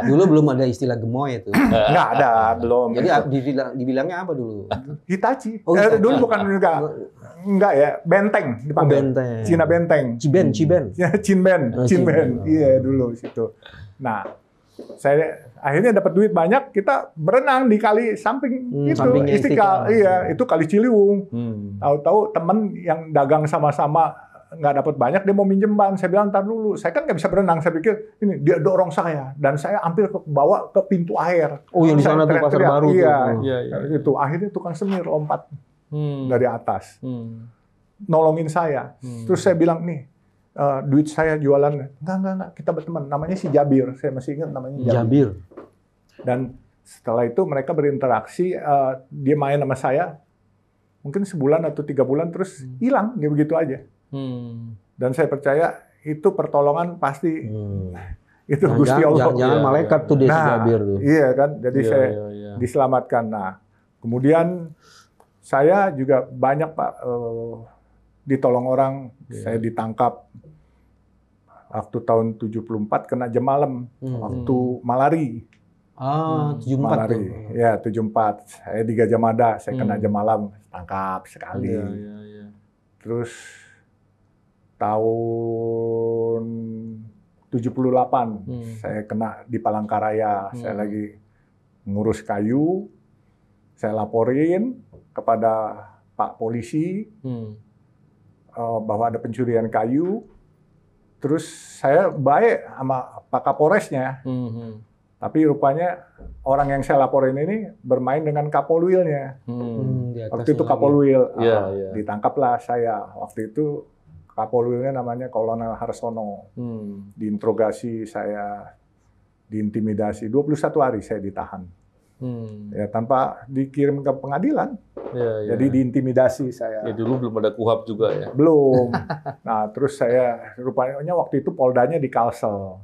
Dulu belum ada istilah gemoy itu. Nggak ada, belum. Jadi dibilangnya apa dulu? Hitachi. Dulu bukan enggak ya, benteng dipanggil. Benteng. Cina benteng. Ciben. Ya, Cinben. Iya dulu situ. Nah, saya akhirnya dapat duit banyak, kita berenang di kali samping itu Istiqlal. Iya, itu Kali Ciliwung. Tahu-tahu teman yang dagang sama-sama nggak dapat banyak, dia mau minjem ban. Saya bilang, ntar dulu. Saya kan nggak bisa berenang. Saya pikir, ini dia dorong saya. Dan saya hampir bawa ke pintu air. Oh, yang di sana tuh Pasar Baru. Iya. Itu. Akhirnya tukang semir lompat dari atas. Nolongin saya. Terus saya bilang, nih, duit saya jualan. Enggak. Kita berteman. Namanya si Jabir. Saya masih ingat namanya Jabir. Dan setelah itu mereka berinteraksi. Dia main sama saya. Mungkin sebulan atau 3 bulan. Terus hilang. Dia begitu aja. Dan saya percaya itu pertolongan pasti itu Gusti Allah. Jangan malaikat tuh dia Jabir tuh. Iya kan, jadi saya diselamatkan. Nah, kemudian saya juga banyak Pak ditolong orang. Saya ditangkap waktu tahun 74 kena jam malam waktu malari. 74 malari. tuh. Ya 74. Saya di Gajah Mada, saya kena jam malam, tangkap sekali. Terus tahun 78 saya kena di Palangkaraya. Saya lagi ngurus kayu, saya laporin kepada Pak Polisi bahwa ada pencurian kayu. Terus saya baik sama Pak Kapolresnya, tapi rupanya orang yang saya laporin ini bermain dengan Kapolwilnya. Waktu itu Kapolwil, ditangkaplah saya. Waktu itu Kapolwilnya namanya Kolonel Harsono. Diinterogasi saya, diintimidasi. 21 hari saya ditahan. Ya, tanpa dikirim ke pengadilan. Jadi diintimidasi saya. Ya, dulu belum ada KUHP juga ya. Belum. Nah, terus saya rupanya waktu itu Poldanya di Kalsel.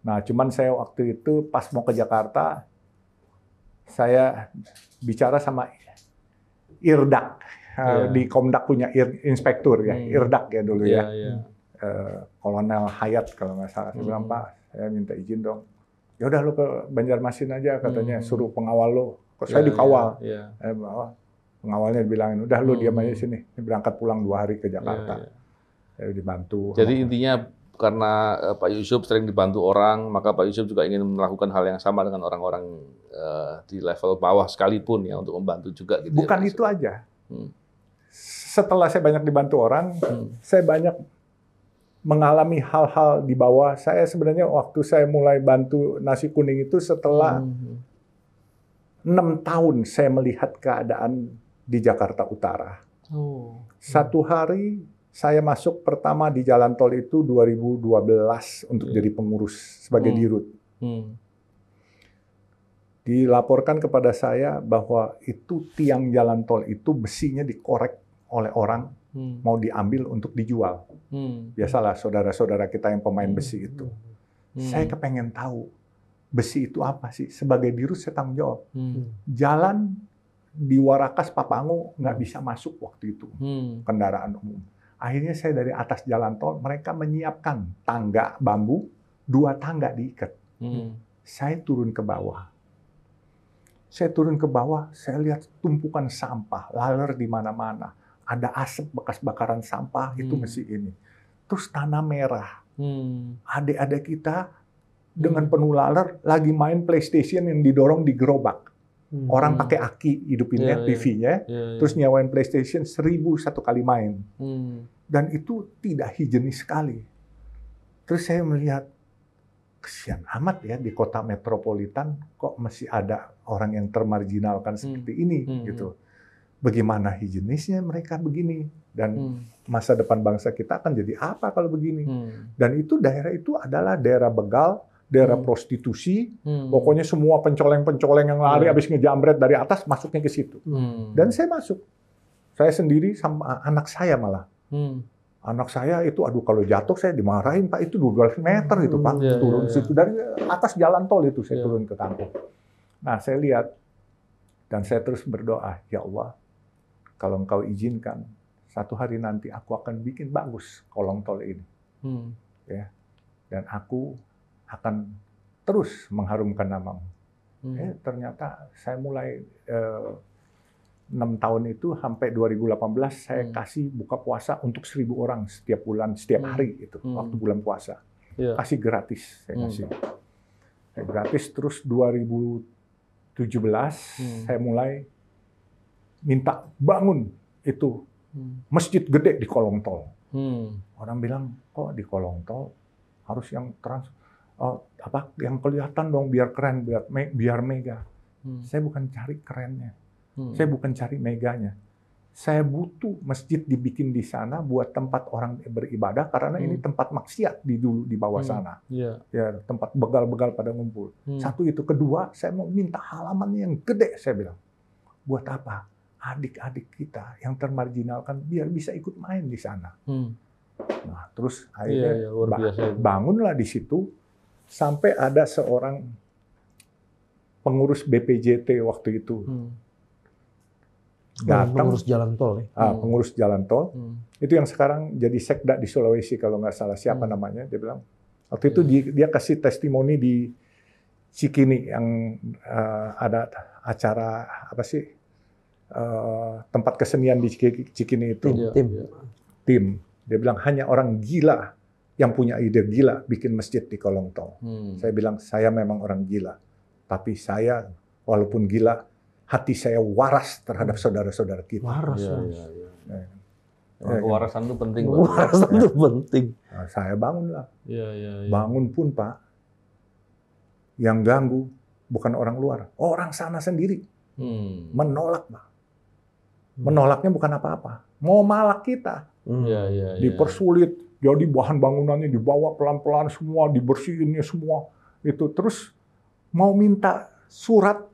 Nah, cuman saya waktu itu pas mau ke Jakarta, saya bicara sama Irdak. Di Komdak punya inspektur ya, Irdak ya dulu ya. Kolonel Hayat kalau nggak salah. Saya bilang, Pak, saya minta izin dong. Ya udah lu ke Banjarmasin aja katanya, suruh pengawal lu. Kok saya dikawal. Pengawalnya dibilangin, udah lu diam aja sini. Ini berangkat pulang 2 hari ke Jakarta. Saya dibantu. Jadi intinya karena Pak Yusuf sering dibantu orang, maka Pak Yusuf juga ingin melakukan hal yang sama dengan orang-orang di level bawah sekalipun ya, untuk membantu juga. Gitu. Bukan ya, itu aja. Setelah saya banyak dibantu orang, saya banyak mengalami hal-hal di bawah. Saya sebenarnya waktu saya mulai bantu Nasi Kuning itu setelah 6 tahun saya melihat keadaan di Jakarta Utara. Satu hari saya masuk pertama di jalan tol itu 2012 untuk jadi pengurus sebagai dirut. Dilaporkan kepada saya bahwa itu tiang jalan tol itu besinya dikorek oleh orang, mau diambil untuk dijual. Biasalah saudara-saudara kita yang pemain besi itu. Saya kepengen tahu besi itu apa sih? Sebagai dirut saya tanggung jawab. Jalan di Warakas Papangu nggak bisa masuk waktu itu kendaraan umum. Akhirnya saya dari atas jalan tol, mereka menyiapkan tangga bambu, 2 tangga diikat. Saya turun ke bawah. Saya turun ke bawah, saya lihat tumpukan sampah, laler di mana-mana. Ada asap bekas bakaran sampah, itu mesti ini. Terus tanah merah. Adik-adik kita dengan penuh laler lagi main PlayStation yang didorong di gerobak. Orang pakai aki hidupinnya, TV-nya, terus nyewain PlayStation 1.000 satu kali main. Dan itu tidak higienis sekali. Terus saya melihat, kesian amat ya di kota metropolitan kok masih ada orang yang termarginalkan seperti ini gitu. Bagaimana higienisnya mereka begini, dan masa depan bangsa kita akan jadi apa kalau begini. Dan itu daerah itu adalah daerah begal, daerah prostitusi, pokoknya semua pencoleng-pencoleng yang lari habis ngejamret dari atas masuknya ke situ. Dan saya masuk, saya sendiri sama anak saya malah. Anak saya itu, aduh kalau jatuh saya dimarahin, Pak, itu 12 meter itu Pak, turun situ dari atas jalan tol itu saya turun ke kampung. Nah saya lihat dan saya terus berdoa, ya Allah, kalau Engkau izinkan, satu hari nanti aku akan bikin bagus kolong tol ini, ya, dan aku akan terus mengharumkan namamu. Ternyata saya mulai 6 tahun itu sampai 2018 saya kasih buka puasa untuk 1.000 orang setiap bulan, setiap hari itu waktu bulan puasa. Kasih gratis, saya kasih. Saya gratis, terus 2017 saya mulai minta bangun itu masjid gede di kolong tol. Orang bilang, kok di kolong tol harus yang yang kelihatan dong, biar keren, biar mega. Saya bukan cari kerennya. Saya bukan cari meganya. Saya butuh masjid dibikin di sana buat tempat orang beribadah, karena ini tempat maksiat dulu di bawah sana. Ya, tempat begal-begal pada ngumpul. Satu itu. Kedua, saya mau minta halaman yang gede, saya bilang. Buat apa? Adik-adik kita yang termarginalkan biar bisa ikut main di sana. Nah, terus akhirnya bangunlah di situ sampai ada seorang pengurus BPJT waktu itu. Pengurus jalan tol ya? Pengurus jalan tol. Itu yang sekarang jadi sekda di Sulawesi kalau nggak salah, siapa namanya, dia bilang. Waktu itu dia kasih testimoni di Cikini yang ada acara apa sih, tempat kesenian di Cikini itu. Tim. Dia bilang hanya orang gila yang punya ide gila bikin masjid di kolong tol. Saya bilang saya memang orang gila, tapi saya walaupun gila, hati saya waras terhadap saudara-saudara kita. Waras. Kewarasan itu penting. Kewarasan itu penting. Nah, saya bangunlah. Bangun pun Pak, yang ganggu bukan orang luar, orang sana sendiri. Menolak Pak. Menolaknya bukan apa-apa, mau malak kita. Dipersulit, jadi bahan bangunannya dibawa pelan-pelan semua, dibersihinnya semua. Itu terus mau minta surat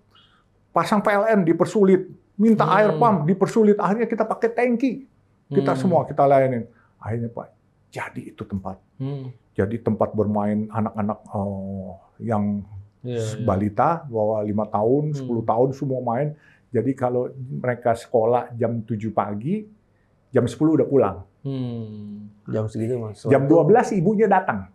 pasang PLN dipersulit. minta air pump, dipersulit. Akhirnya kita pakai tangki. Kita semua kita layanin. Akhirnya Pak, jadi itu tempat. Jadi tempat bermain anak-anak yang balita, bawah 5 tahun, 10 tahun semua main. Jadi kalau mereka sekolah jam 7 pagi, jam 10 udah pulang. Jam segitu Mas. Jam 12 ibunya datang.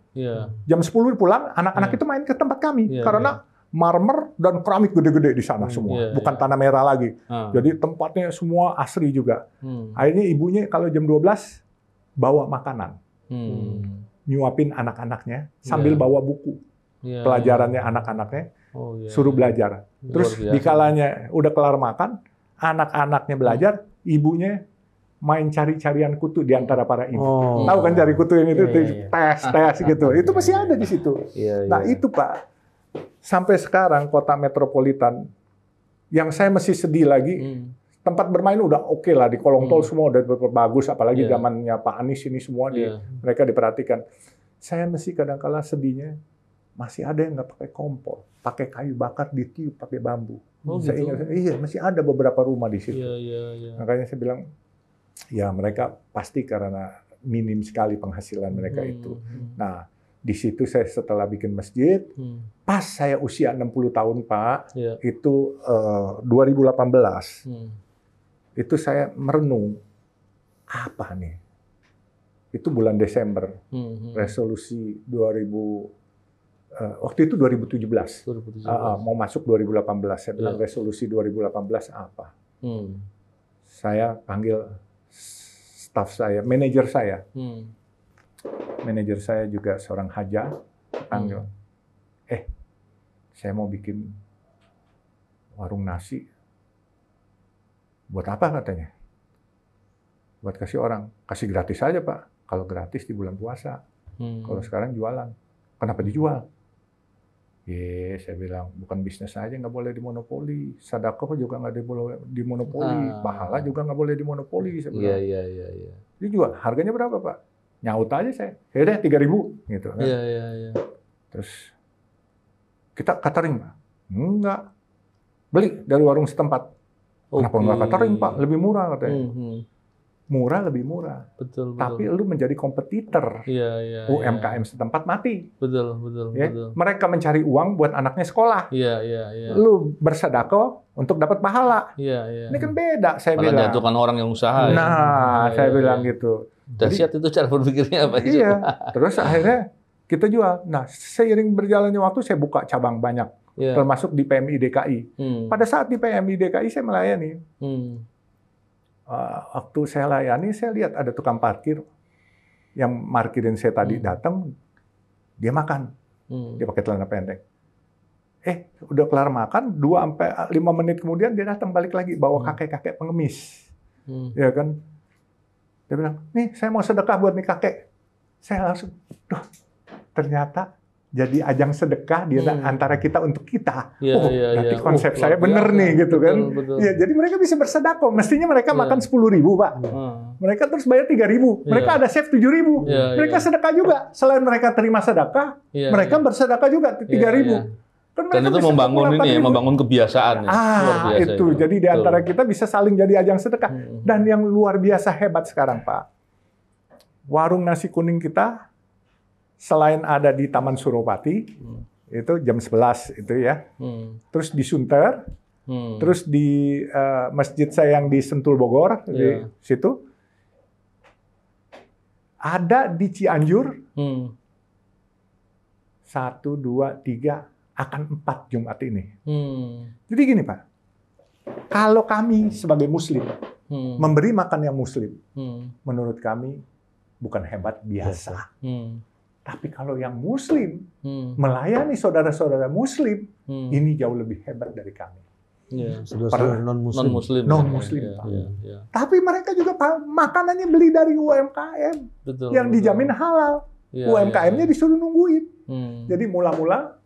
Jam 10 pulang, anak-anak itu main ke tempat kami. Karena marmer dan keramik gede-gede di sana semua. Bukan tanah merah lagi. Jadi tempatnya semua asri juga. Akhirnya ibunya kalau jam 12 bawa makanan. Nyuapin anak-anaknya sambil bawa buku. Pelajarannya anak-anaknya. Suruh belajar. Terus dikalanya udah kelar makan, anak-anaknya belajar, ibunya main cari-carian kutu di antara para ibu. Tahu kan cari kutu yang itu, tes gitu. Itu masih ada di situ. Nah itu Pak, sampai sekarang kota metropolitan, yang saya masih sedih lagi, tempat bermain udah oke lah, di kolong tol semua udah bagus, apalagi zamannya Pak Anies ini semua mereka diperhatikan. Saya masih kadang-kala sedihnya, masih ada yang nggak pakai kompor, pakai kayu bakar ditiup pakai bambu. Saya ingat, iya masih ada beberapa rumah di situ. Makanya saya bilang, ya mereka pasti karena minim sekali penghasilan mereka itu. Nah, di situ saya setelah bikin masjid, pas saya usia 60 tahun Pak, itu 2018, itu saya merenung, apa nih? Itu bulan Desember, resolusi 2000. Waktu itu 2017. Mau masuk 2018. Saya bilang resolusi 2018 apa? Saya panggil staf saya, manajer saya. Manajer saya juga seorang haja. Panggil, saya mau bikin warung nasi. Buat apa katanya? Buat kasih orang. Kasih gratis aja Pak. Kalau gratis di bulan puasa. Kalau sekarang jualan. Kenapa dijual? Saya bilang, bukan bisnis aja nggak boleh dimonopoli, sedekah juga nggak boleh dimonopoli, pahala juga nggak boleh dimonopoli. Saya bilang. Iya. Dijual, harganya berapa Pak? Nyaut aja saya, ya deh 3.000 gitu. Kan? Iya. Terus kita catering Pak? Enggak, beli dari warung setempat. Kenapa nggak catering Pak? Lebih murah katanya. Murah lebih murah. Betul. Tapi lu menjadi kompetitor. UMKM setempat mati. Betul. Mereka mencari uang buat anaknya sekolah. Lu bersedekah untuk dapat pahala. Ini kan beda, saya bilang. Jatuhkan orang yang usaha. Nah, saya bilang gitu. Dahsyat itu cara berpikirnya Pak. Iya. Terus akhirnya kita jual. Nah, seiring berjalannya waktu saya buka cabang banyak. Termasuk di PMI DKI. Pada saat di PMI DKI saya melayani. Waktu saya layani, saya lihat ada tukang parkir yang markirin saya tadi datang, dia makan, dia pakai celana pendek. Udah kelar makan, 2-5 menit kemudian dia datang balik lagi bawa kakek-kakek pengemis, ya kan? Dia bilang, nih saya mau sedekah buat nih kakek. Saya langsung, ternyata jadi ajang sedekah di antara kita untuk kita. Berarti konsep saya bener nih gitu kan. Ya, jadi mereka bisa bersedekah. Mestinya mereka makan 10.000 Pak. Mereka terus bayar 3.000. Mereka ada save 7.000. Mereka sedekah juga. Selain mereka terima sedekah, mereka bersedekah juga 3.000. Dan itu membangun ini ya, membangun kebiasaan. Itu. Jadi di antara kita bisa saling jadi ajang sedekah. Dan yang luar biasa hebat sekarang Pak, warung nasi kuning kita selain ada di Taman Suropati, itu jam 11 itu ya. Terus di Sunter, terus di masjid saya yang di Sentul Bogor, di situ. Ada di Cianjur, 1, 2, 3, akan 4 Jumat ini. Jadi gini Pak, kalau kami sebagai Muslim, memberi makan yang Muslim, menurut kami bukan hebat, biasa. Tapi kalau yang Muslim melayani saudara-saudara Muslim, ini jauh lebih hebat dari kami. Saudara non-Muslim. Non-Muslim. Tapi mereka juga makanannya beli dari UMKM yang dijamin halal. UMKM-nya disuruh nungguin. Jadi mula-mula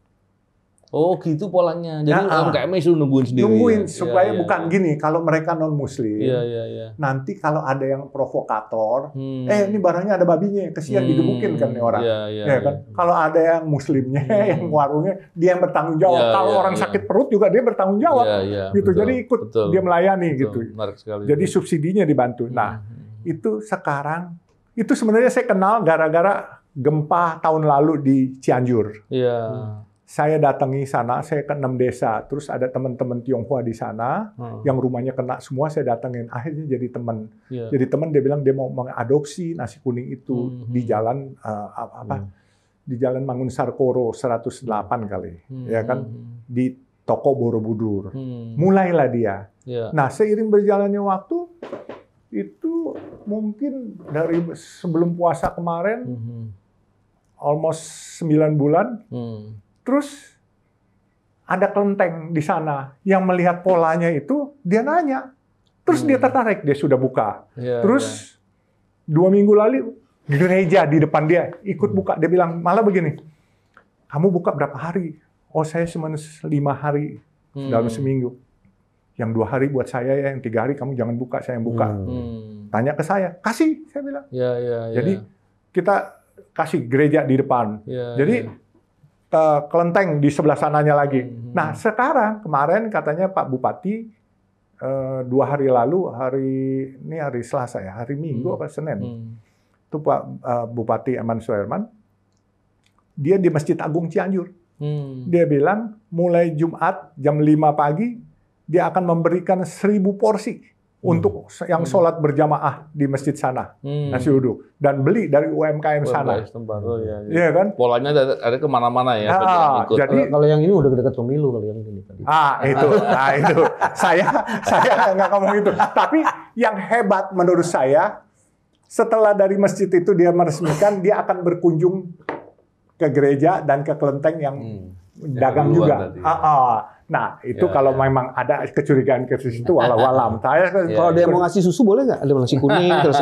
Oh gitu polanya. Jadi UMKM itu nungguin sendiri. Nungguin supaya bukan gini. Kalau mereka non Muslim, nanti kalau ada yang provokator, ini barangnya ada babinya, kesian digebukin kan nih orang. Kan? Kalau ada yang Muslimnya, yang warungnya, dia yang bertanggung jawab. Kalau orang sakit perut juga dia bertanggung jawab. Gitu. Jadi ikut dia melayani gitu. Jadi subsidinya dibantu. Nah itu sekarang itu sebenarnya saya kenal gara-gara gempa tahun lalu di Cianjur. Saya datangi sana, saya ke 6 desa, terus ada teman-teman Tionghoa di sana, yang rumahnya kena semua, saya datengin. Akhirnya jadi teman. Jadi teman dia bilang dia mau mengadopsi nasi kuning itu di jalan di Jalan Mangunsarkoro 108 kali, ya kan, di toko Borobudur. Mulailah dia. Nah, seiring berjalannya waktu, itu mungkin dari sebelum puasa kemarin, almost 9 bulan. Terus ada kelenteng di sana yang melihat polanya itu, dia nanya. Terus dia tertarik, dia sudah buka. Terus 2 minggu lalu gereja di depan dia ikut buka. Dia bilang malah begini, kamu buka berapa hari? Oh saya cuma 5 hari dalam seminggu. Yang 2 hari buat saya ya, yang 3 hari kamu jangan buka, saya yang buka. Tanya ke saya, kasih, saya bilang. Jadi kita kasih gereja di depan. Jadi kelenteng di sebelah sananya lagi. Nah sekarang kemarin katanya Pak Bupati 2 hari lalu, hari Selasa ya, hari Minggu apa Senin, itu Pak Bupati Eman Suherman, dia di Masjid Agung Cianjur. Dia bilang mulai Jumat jam 5 pagi dia akan memberikan 1.000 porsi untuk yang sholat berjamaah di masjid sana, nasi uduk, dan beli dari UMKM sana. Iya kan? Polanya ada kemana-mana ya. Jadi kalau yang ini udah dekat pemilu kalau yang ini. Itu. Saya nggak ngomong itu. Tapi yang hebat menurut saya, setelah dari masjid itu dia meresmikan, dia akan berkunjung ke gereja dan ke kelenteng yang dagang juga. Nah, itu kalau memang ada kecurigaan ke situ, walau-walam. Kalau dia mau ngasih susu boleh nggak? Ada nasi kuning terus.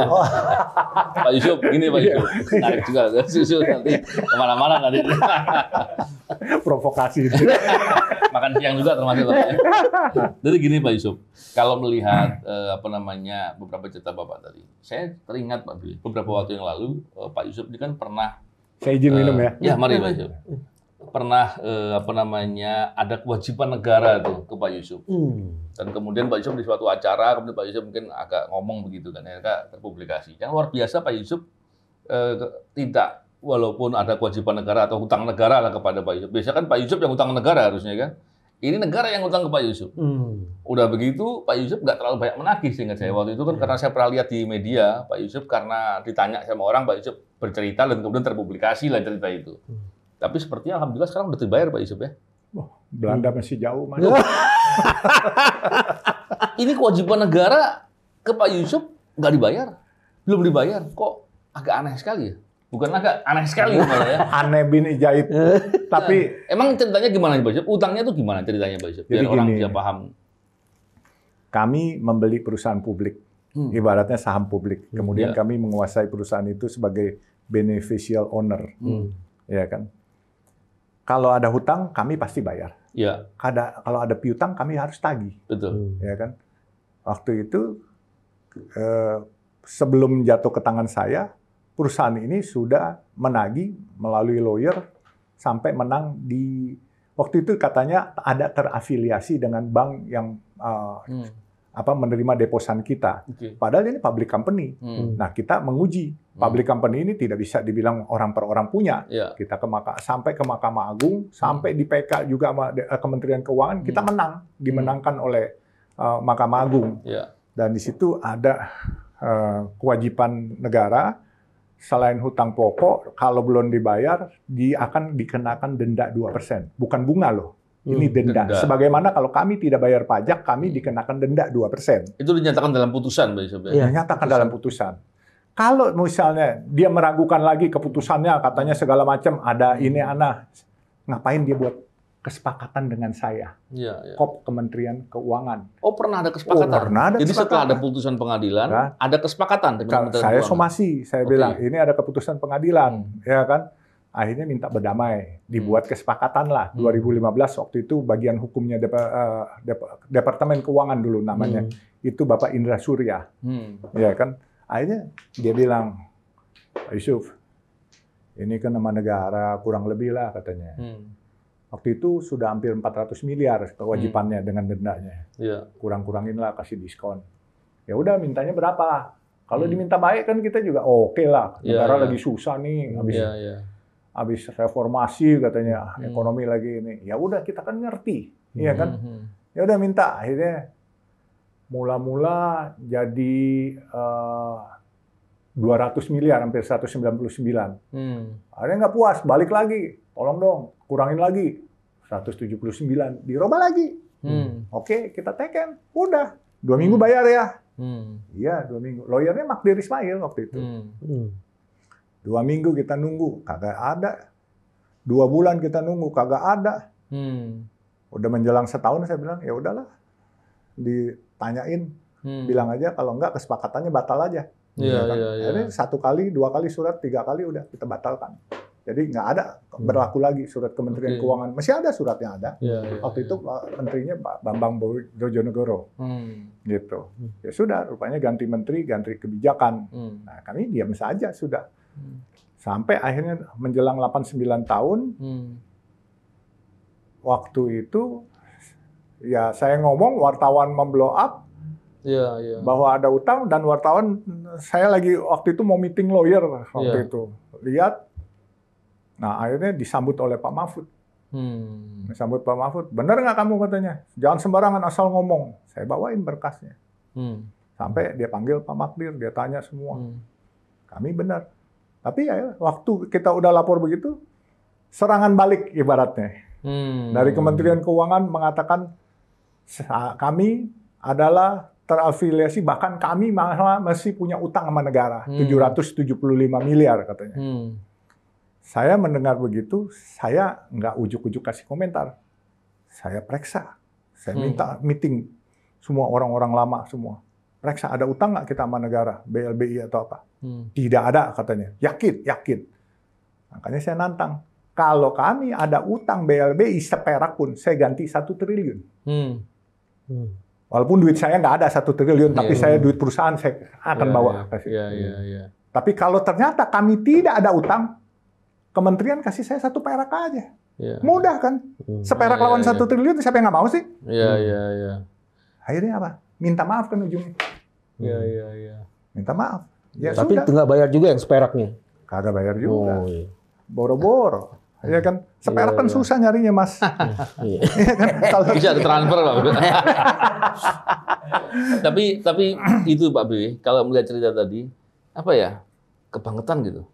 Pak Yusuf, gini Pak Yusuf. Narik juga susu nanti kemana-mana nanti. Provokasi. Makan siang juga termasuk. Jadi gini Pak Yusuf, kalau melihat beberapa cerita Bapak tadi, saya teringat Pak Yusuf, beberapa waktu yang lalu Pak Yusuf ini kan pernah. Saya izin minum ya. Ya mari Pak Yusuf. Pernah ada kewajiban negara tuh ke Pak Yusuf. Dan kemudian Pak Yusuf di suatu acara, kemudian Pak Yusuf mungkin agak ngomong begitu kan, ya terpublikasi. Yang luar biasa Pak Yusuf tidak, walaupun ada kewajiban negara atau hutang negara lah kepada Pak Yusuf. Biasanya kan Pak Yusuf yang hutang negara harusnya kan. Ini negara yang hutang ke Pak Yusuf. Udah begitu Pak Yusuf nggak terlalu banyak menagih seingat saya waktu itu kan, karena saya pernah lihat di media Pak Yusuf karena ditanya sama orang, Pak Yusuf bercerita dan kemudian terpublikasi lah cerita itu. Tapi sepertinya alhamdulillah sekarang udah dibayar Pak Yusuf ya. Belanda masih jauh Mas. Ini kewajiban negara ke Pak Yusuf nggak dibayar, belum dibayar. Kok agak aneh sekali ya? Bukan agak aneh sekali malah ya. Aneh bin Ijaib. Tapi emang ceritanya gimana Pak Yusuf? Utangnya tuh gimana ceritanya Pak Yusuf? Biar orang bisa paham. Kami membeli perusahaan publik, ibaratnya saham publik. Kemudian kami menguasai perusahaan itu sebagai beneficial owner, ya kan? Kalau ada hutang, kami pasti bayar. Ya. Kalau ada piutang, kami harus tagih. Betul. Ya kan? Waktu itu sebelum jatuh ke tangan saya, perusahaan ini sudah menagih melalui lawyer sampai menang di waktu itu katanya ada terafiliasi dengan bank yang menerima deposan kita. Padahal ini public company. Nah, kita menguji public company ini tidak bisa dibilang orang per orang punya. Kita sampai ke Mahkamah Agung, sampai di PK juga sama Kementerian Keuangan, kita menang, dimenangkan oleh Mahkamah Agung. Dan di situ ada kewajiban negara selain hutang pokok, kalau belum dibayar, dia akan dikenakan denda 2%. Bukan bunga loh. Ini denda. Sebagaimana kalau kami tidak bayar pajak, kami dikenakan denda 2%. Itu dinyatakan dalam putusan, Pak Yusuf? Ya, dinyatakan dalam putusan. Kalau misalnya dia meragukan lagi keputusannya, katanya segala macam, ada ini, ngapain dia buat kesepakatan dengan saya? KOP Kementerian Keuangan. Oh, pernah ada kesepakatan? Pernah ada. Jadi setelah ada putusan pengadilan, ada kesepakatan dengan Kementerian Keuangan? Saya somasi, saya bilang, ini ada keputusan pengadilan, ya kan? akhirnya minta berdamai, dibuat kesepakatan lah. 2015 waktu itu bagian hukumnya Departemen Keuangan dulu namanya, itu Bapak Indra Surya, ya kan. Akhirnya dia bilang, Pak Yusuf, ini kan nama negara kurang lebih lah katanya. Waktu itu sudah hampir 400 miliar kewajibannya dengan dendanya. Kurang-kurangin lah, kasih diskon. Ya udah, mintanya berapa? Kalau diminta baik kan kita juga oke lah. Negara lagi susah nih, habis reformasi katanya, ekonomi lagi ini. Ya udah, kita kan ngerti, iya kan? Ya udah minta, akhirnya mula-mula jadi 200 miliar, hampir 199. Akhirnya nggak puas, balik lagi. Tolong dong, kurangin lagi. 179, dirubah lagi. Oke, kita teken. Udah, 2 minggu bayar ya. Iya, 2 minggu. Lawyernya Magdir Ismail waktu itu. 2 minggu kita nunggu, kagak ada. 2 bulan kita nunggu, kagak ada. Udah menjelang setahun, saya bilang, ya udahlah. Ditanyain, bilang aja, kalau enggak kesepakatannya batal aja. Jadi 1 kali, 2 kali surat, 3 kali udah kita batalkan. Jadi nggak ada berlaku lagi surat Kementerian Keuangan. Masih ada suratnya ada. Waktu itu menterinya Pak Bambang Brojonegoro. Gitu. Ya sudah, rupanya ganti menteri, ganti kebijakan. Nah, kami diam saja sudah. Sampai akhirnya menjelang 89 tahun, waktu itu ya saya ngomong, wartawan memblow up, bahwa ada utang, dan wartawan, saya lagi waktu itu mau meeting lawyer waktu itu. Lihat, nah akhirnya disambut oleh Pak Mahfud. Disambut Pak Mahfud, benar nggak kamu katanya? Jangan sembarangan asal ngomong. Saya bawain berkasnya. Sampai dia panggil Pak Magdir, dia tanya semua. Kami benar. Tapi ya waktu kita udah lapor begitu, serangan balik ibaratnya. Dari Kementerian Keuangan mengatakan kami adalah terafiliasi, bahkan kami malah masih punya utang sama negara, 775 miliar katanya. Saya mendengar begitu, saya nggak ujuk-ujuk kasih komentar. Saya periksa, saya minta meeting semua orang-orang lama semua. Periksa, ada utang nggak kita sama negara, BLBI atau apa? Tidak ada katanya. Yakin, yakin. Makanya saya nantang. Kalau kami ada utang BLBI seperak pun, saya ganti 1 triliun. Walaupun duit saya nggak ada 1 triliun, tapi saya duit perusahaan saya akan bawa. Tapi kalau ternyata kami tidak ada utang, kementerian kasih saya 1 perak aja. Mudah kan? Seperak lawan 1 triliun, siapa yang nggak mau sih? Akhirnya apa? Minta maaf kan ujungnya. Minta maaf. Ya, tapi sudah. nggak bayar juga yang seperaknya? Kagak bayar juga. Boro-boro. Ya kan, seperak kan susah nyarinya, Mas. Ya kan? Kalau bisa ditransfer, Pak. tapi itu Pak B, kalau melihat cerita tadi, apa ya, kebangetan gitu.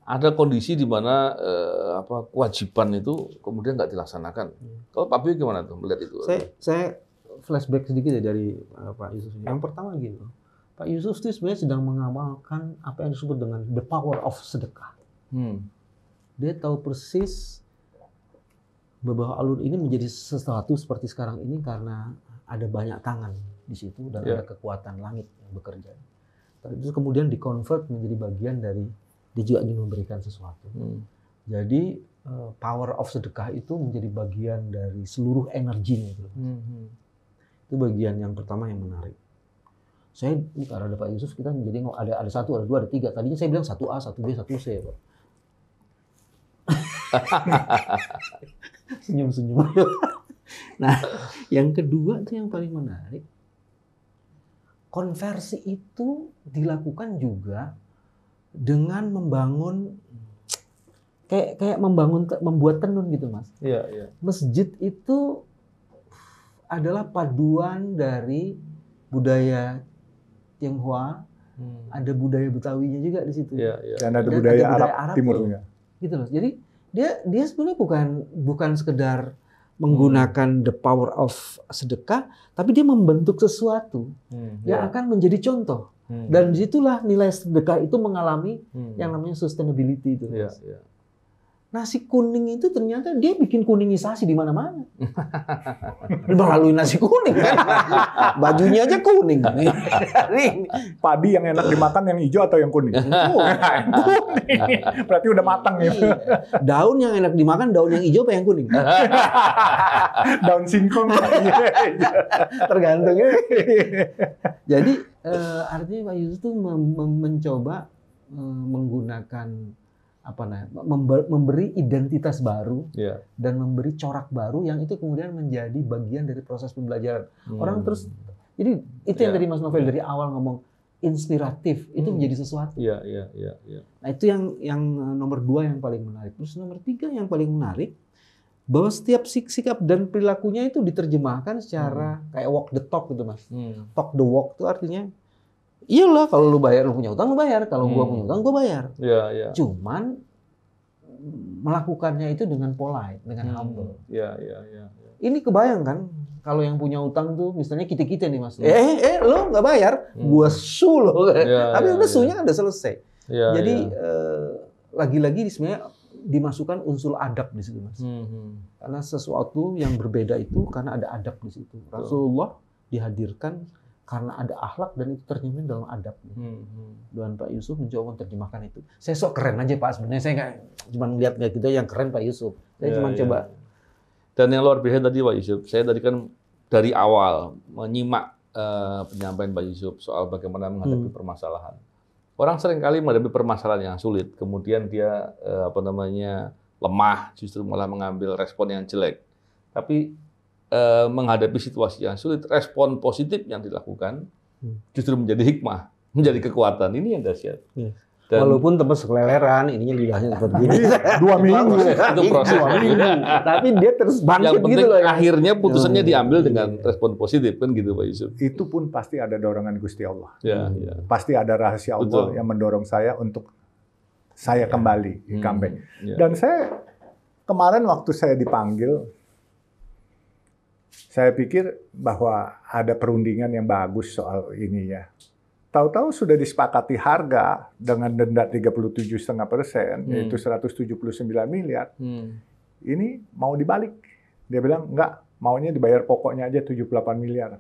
Ada kondisi di mana kewajiban itu kemudian nggak dilaksanakan. Kalau Pak B gimana tuh melihat itu? Saya flashback sedikit ya dari Pak Yusuf. Yang pertama gini, Pak Yusuf itu sebenarnya sedang mengamalkan apa yang disebut dengan the power of sedekah. Dia tahu persis bahwa alur ini menjadi sesuatu seperti sekarang ini karena ada banyak tangan di situ dan ada kekuatan langit yang bekerja. Terus kemudian dikonvert menjadi bagian dari dia juga ingin memberikan sesuatu. Jadi power of sedekah itu menjadi bagian dari seluruh energinya. Itu bagian yang pertama yang menarik. Saya karena ada Pak Yusuf, kita menjadi ada 1, ada 2, ada 3. Tadinya saya bilang 1A, 1B, 1C, Pak. Senyum-senyum. Nah, yang kedua itu yang paling menarik. Konversi itu dilakukan juga dengan membangun kayak membuat tenun gitu, Mas. Masjid itu adalah paduan dari budaya Tionghoa, ada budaya Betawinya juga di situ. Dan ada budaya Arab Timurnya. Gitu loh. Jadi dia sebenarnya bukan sekedar menggunakan the power of sedekah, tapi dia membentuk sesuatu yang akan menjadi contoh. Dan disitulah nilai sedekah itu mengalami yang namanya sustainability itu. nasi kuning itu ternyata dia bikin kuningisasi di mana-mana. Melalui nasi kuning kan. Bajunya aja kuning. Padi yang enak dimakan yang hijau atau yang kuning? Kuning. Berarti udah matang ya. Daun yang enak dimakan daun yang hijau apa yang kuning? Daun singkong. Tergantung. Jadi artinya Pak Yusuf itu mencoba menggunakan memberi identitas baru dan memberi corak baru yang itu kemudian menjadi bagian dari proses pembelajaran. Orang terus, jadi itu yang tadi Mas Novel dari awal ngomong inspiratif itu menjadi sesuatu. Nah itu yang nomor 2 yang paling menarik. Terus nomor 3 yang paling menarik bahwa setiap sikap dan perilakunya itu diterjemahkan secara kayak walk the talk gitu Mas. Talk the walk itu artinya iyalah kalau lu bayar, lu punya utang lu bayar, kalau gua punya utang gua bayar. Cuman melakukannya itu dengan polite, dengan humble. Ini kebayang kan kalau yang punya utang tuh misalnya kita nih Mas. Lo nggak bayar, gua su lo. Tapi udah sunya kan udah selesai. Jadi lagi-lagi sebenarnya dimasukkan unsur adab di situ Mas. Karena sesuatu yang berbeda itu karena ada adab di situ. Rasulullah dihadirkan karena ada akhlak dan itu tercermin dalam adab. Dan Pak Yusuf mencoba menerjemahkan itu. Saya sok keren aja Pak, sebenarnya saya nggak cuma lihat kayak gitu yang keren Pak Yusuf. Saya cuma coba. Dan yang luar biasa tadi Pak Yusuf, saya tadi kan dari awal menyimak penyampaian Pak Yusuf soal bagaimana menghadapi permasalahan. Orang seringkali menghadapi permasalahan yang sulit, kemudian dia lemah, justru malah mengambil respon yang jelek. Tapi menghadapi situasi yang sulit, respon positif yang dilakukan justru menjadi hikmah, menjadi kekuatan. Ini yang dahsyat. Dan walaupun tembus keleleran, ininya lidahnya seperti ini. 2 minggu. Itu proses. Tapi dia terus bangkit gitu loh. Akhirnya putusannya diambil dengan respon positif kan gitu Pak Yusuf. Itu pun pasti ada dorongan Gusti Allah. Pasti ada rahasia Allah yang mendorong saya untuk saya kembali, comeback. Dan saya kemarin waktu saya dipanggil, saya pikir bahwa ada perundingan yang bagus soal ini ya. Tahu-tahu sudah disepakati harga dengan denda 37,5%, yaitu 179 miliar. Ini mau dibalik. Dia bilang, enggak, maunya dibayar pokoknya aja 78 miliar.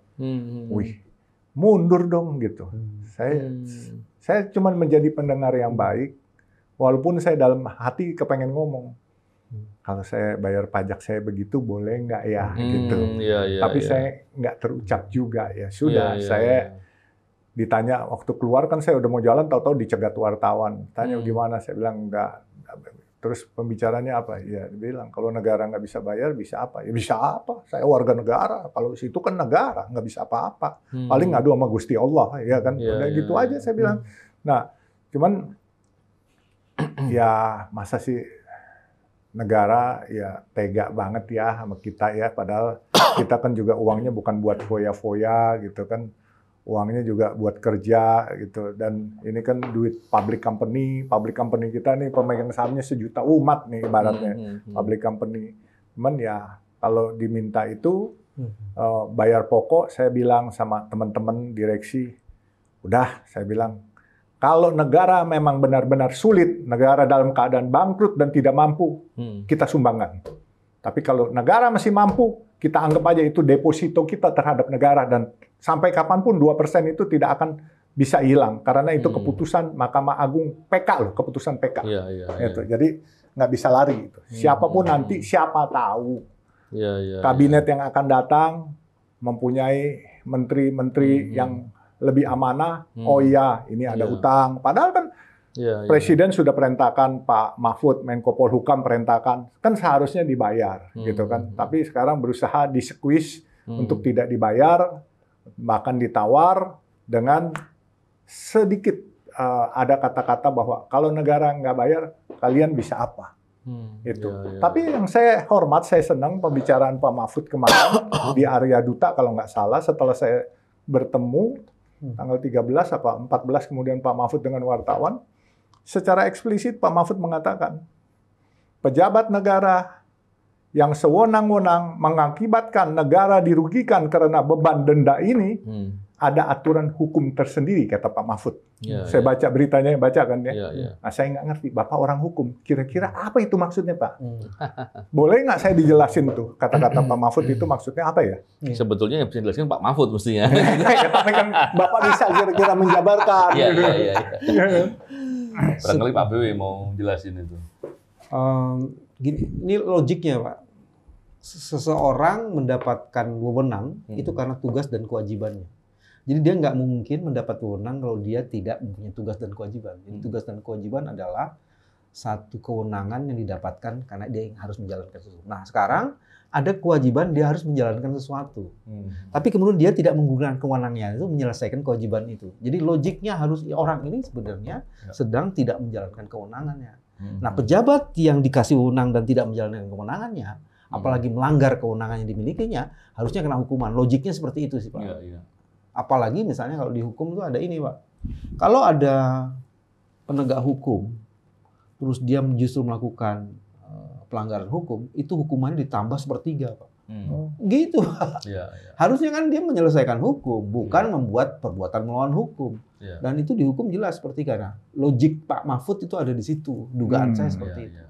Wih, mundur dong gitu. Saya cuma menjadi pendengar yang baik, walaupun saya dalam hati kepengen ngomong. Kalau saya bayar pajak saya begitu boleh nggak ya gitu. Tapi saya nggak terucap juga ya. Sudah saya ditanya waktu keluar kan saya udah mau jalan tahu-tahu dicegat wartawan. Tanya gimana? Saya bilang enggak. Terus pembicaranya apa? Ya dia bilang kalau negara nggak bisa bayar bisa apa? Ya bisa apa? Saya warga negara. Kalau situ kan negara nggak bisa apa-apa. Paling ngadu sama Gusti Allah ya kan. Udah gitu aja saya bilang. Nah cuman ya masa sih negara ya tega banget ya sama kita ya, padahal kita kan juga uangnya bukan buat foya-foya gitu kan, uangnya juga buat kerja gitu, dan ini kan duit public company kita nih pemegang sahamnya 1 juta umat nih ibaratnya public company. Cuman ya kalau diminta itu bayar pokok, saya bilang sama teman-teman direksi, udah saya bilang kalau negara memang benar-benar sulit, negara dalam keadaan bangkrut dan tidak mampu, kita sumbangkan. Tapi kalau negara masih mampu, kita anggap aja itu deposito kita terhadap negara, dan sampai kapanpun 2% itu tidak akan bisa hilang, karena itu keputusan Mahkamah Agung PK loh, keputusan PK. Jadi nggak bisa lari. Siapapun nanti, siapa tahu kabinet yang akan datang mempunyai menteri-menteri yang lebih amanah. Oh iya, ini ada utang. Padahal kan Presiden sudah perintahkan, Pak Mahfud, Menko Polhukam perintahkan, kan seharusnya dibayar, gitu kan. Tapi sekarang berusaha di-squeeze untuk tidak dibayar, bahkan ditawar dengan sedikit ada kata-kata bahwa kalau negara nggak bayar, kalian bisa apa? Itu. Tapi yang saya hormat, saya senang pembicaraan Pak Mahfud kemarin di Arya Duta kalau nggak salah, setelah saya bertemu tanggal 13 apa 14 kemudian Pak Mahfud dengan wartawan, secara eksplisit Pak Mahfud mengatakan pejabat negara yang sewenang-wenang mengakibatkan negara dirugikan karena beban denda ini ada aturan hukum tersendiri, kata Pak Mahfud. Ya, Saya baca beritanya, baca kan ya. Ya. Nah, saya nggak ngerti, Bapak orang hukum, kira-kira apa itu maksudnya, Pak? Boleh nggak saya dijelasin tuh, kata-kata Pak Mahfud itu maksudnya apa ya? Sebetulnya yang bisa dijelaskan Pak Mahfud mestinya. Ya, tapi kan Bapak bisa kira-kira menjabarkan. Iya. Barangkali Pak BW mau jelasin itu. Gini, ini logiknya, Pak. Seseorang mendapatkan wewenang itu karena tugas dan kewajibannya. Jadi dia nggak mungkin mendapat wewenang kalau dia tidak mempunyai tugas dan kewajiban. Jadi tugas dan kewajiban adalah satu kewenangan yang didapatkan karena dia harus menjalankan sesuatu. Nah, sekarang ada kewajiban dia harus menjalankan sesuatu. Tapi kemudian dia tidak menggunakan kewenangannya itu menyelesaikan kewajiban itu. Jadi logiknya harus orang ini sebenarnya sedang tidak menjalankan kewenangannya. Nah, pejabat yang dikasih wewenang dan tidak menjalankan kewenangannya, apalagi melanggar kewenangan yang dimilikinya, harusnya kena hukuman. Logiknya seperti itu sih, Pak. Apalagi misalnya kalau dihukum itu ada ini, Pak. Kalau ada penegak hukum, terus dia justru melakukan pelanggaran hukum, itu hukumannya ditambah 1/3, Pak. Gitu, Pak. Harusnya kan dia menyelesaikan hukum, bukan membuat perbuatan melawan hukum. Dan itu dihukum jelas seperti karena logik Pak Mahfud itu ada di situ. Dugaan saya seperti itu.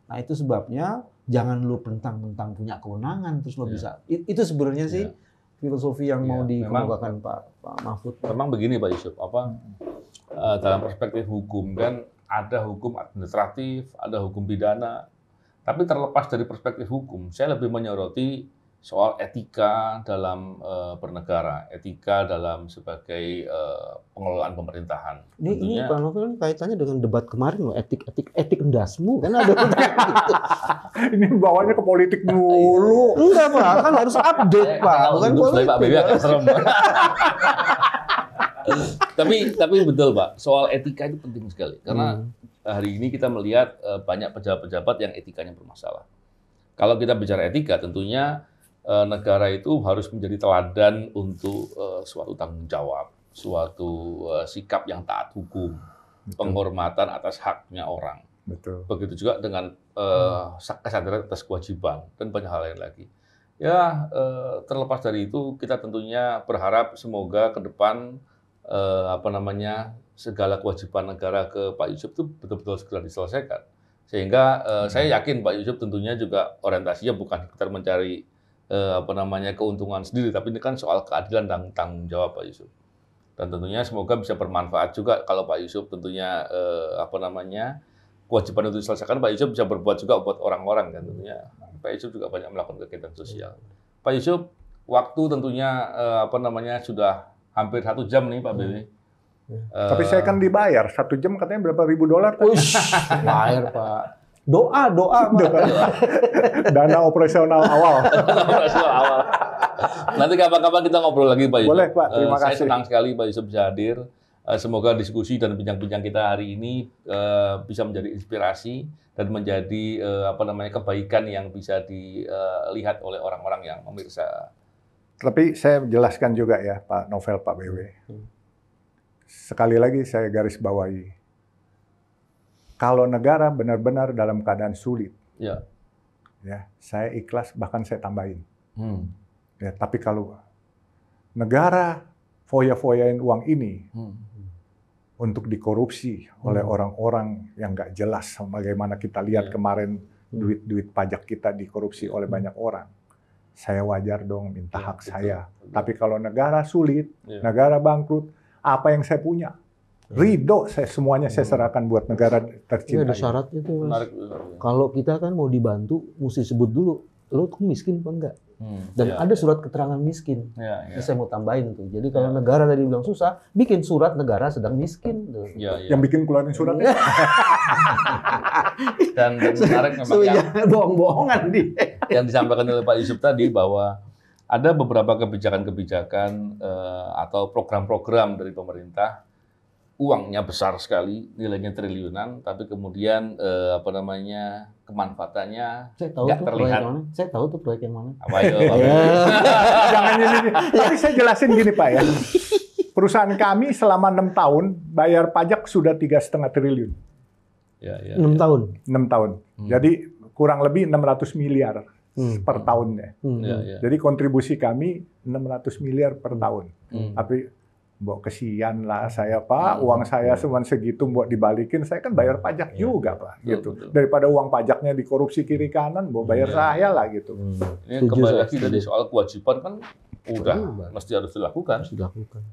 Nah, itu sebabnya jangan lu mentang-mentang punya kewenangan terus lo bisa. Itu sebenarnya sih filosofi yang mau dikemukakan Pak Mahfud. Memang begini Pak Yusuf, dalam perspektif hukum kan ada hukum administratif, ada hukum pidana. Tapi terlepas dari perspektif hukum, saya lebih menyoroti soal etika dalam bernegara, etika dalam sebagai pengelolaan pemerintahan. Ini Pak Novel kaitannya dengan debat kemarin loh, etik endasmu kan ada gitu. Ini bawanya ke politik dulu. Enggak, Pak, kan harus update, Pak. Bukan politik. Pak BW agak serem. Tapi betul Pak, soal etika itu penting sekali karena hari ini kita melihat banyak pejabat-pejabat yang etikanya bermasalah. Kalau kita bicara etika, tentunya negara itu harus menjadi teladan untuk suatu tanggung jawab, suatu sikap yang taat hukum, penghormatan atas haknya orang. Betul. Begitu juga dengan kesadaran atas kewajiban dan banyak hal lain lagi. Ya, terlepas dari itu, kita tentunya berharap semoga ke depan segala kewajiban negara ke Pak Yusuf itu betul-betul segera diselesaikan. Sehingga saya yakin Pak Yusuf tentunya juga orientasinya bukan sekedar mencari keuntungan sendiri, tapi ini kan soal keadilan dan tanggung jawab Pak Yusuf. Dan tentunya semoga bisa bermanfaat juga kalau Pak Yusuf tentunya kewajiban itu diselesaikan, Pak Yusuf bisa berbuat juga buat orang-orang kan tentunya. Pak Yusuf juga banyak melakukan kegiatan sosial. Pak Yusuf, waktu tentunya sudah hampir 1 jam nih Pak BW. Tapi saya kan dibayar 1 jam katanya berapa ribu dolar? Bayar Pak. Doa Pak. Dana operasional awal. Nanti kapan-kapan kita ngobrol lagi Pak Yusuf. Boleh Pak, terima kasih. Saya senang sekali Pak Yusuf bisa hadir. Semoga diskusi dan bincang-bincang kita hari ini bisa menjadi inspirasi dan menjadi kebaikan yang bisa dilihat oleh orang-orang yang memirsa. Tapi saya jelaskan juga ya Pak Novel, Pak BW. Sekali lagi saya garis bawahi. Kalau negara benar-benar dalam keadaan sulit, ya, saya ikhlas bahkan saya tambahin. Ya, tapi kalau negara foya-foyain uang ini untuk dikorupsi oleh orang-orang yang nggak jelas, bagaimana kita lihat kemarin duit-duit pajak kita dikorupsi oleh banyak orang, saya wajar dong minta hak saya. Tapi kalau negara sulit, negara bangkrut, apa yang saya punya? Ridho saya semuanya saya serahkan buat negara tercinta. Ada syaratnya tuh. Kalau kita kan mau dibantu, mesti sebut dulu, lo tuh miskin apa enggak? Dan ada surat keterangan miskin. Saya mau tambahin tuh. Jadi kalau negara tadi bilang susah, bikin surat negara sedang miskin. Yang bikin keluarin suratnya. Dan menarik memang bohong-bohongan dia. Yang disampaikan oleh Pak Yusuf tadi bahwa ada beberapa kebijakan-kebijakan atau program-program dari pemerintah, uangnya besar sekali, nilainya triliunan, tapi kemudian kemanfaatannya nggak terlihat. Saya tahu tuh proyek yang mana. Apa itu? Jangan ini. Tapi saya jelasin gini Pak ya. Perusahaan kami selama 6 tahun bayar pajak sudah 3,5 triliun. 6 tahun. 6 tahun. Jadi kurang lebih 600 miliar per tahunnya. Jadi kontribusi kami 600 miliar per tahun. Tapi Mbok kesian lah saya Pak, uang saya cuma segitu mbok dibalikin, saya kan bayar pajak juga Pak, gitu. Daripada uang pajaknya dikorupsi kiri kanan, mbok bayar saya lah gitu. Ini kembali lagi dari soal kewajiban kan udah mesti harus dilakukan.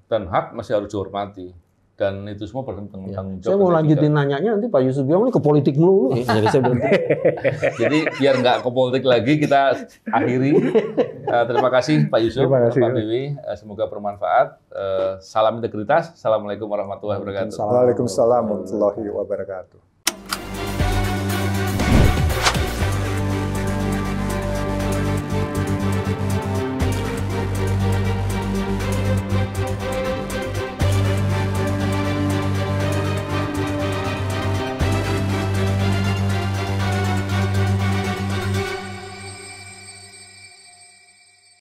Dan hak masih harus dihormati. Dan itu semua bertanggung jawab. Saya mau lanjutin nanyanya nanti Pak Yusuf bilang ini ke politik melulu. Jadi saya berhenti. Jadi biar nggak ke politik lagi, kita akhiri. Terima kasih Pak Yusuf, Pak Bibi. Semoga bermanfaat. Salam integritas. Assalamualaikum warahmatullahi wabarakatuh. Waalaikumsalam warahmatullahi wabarakatuh.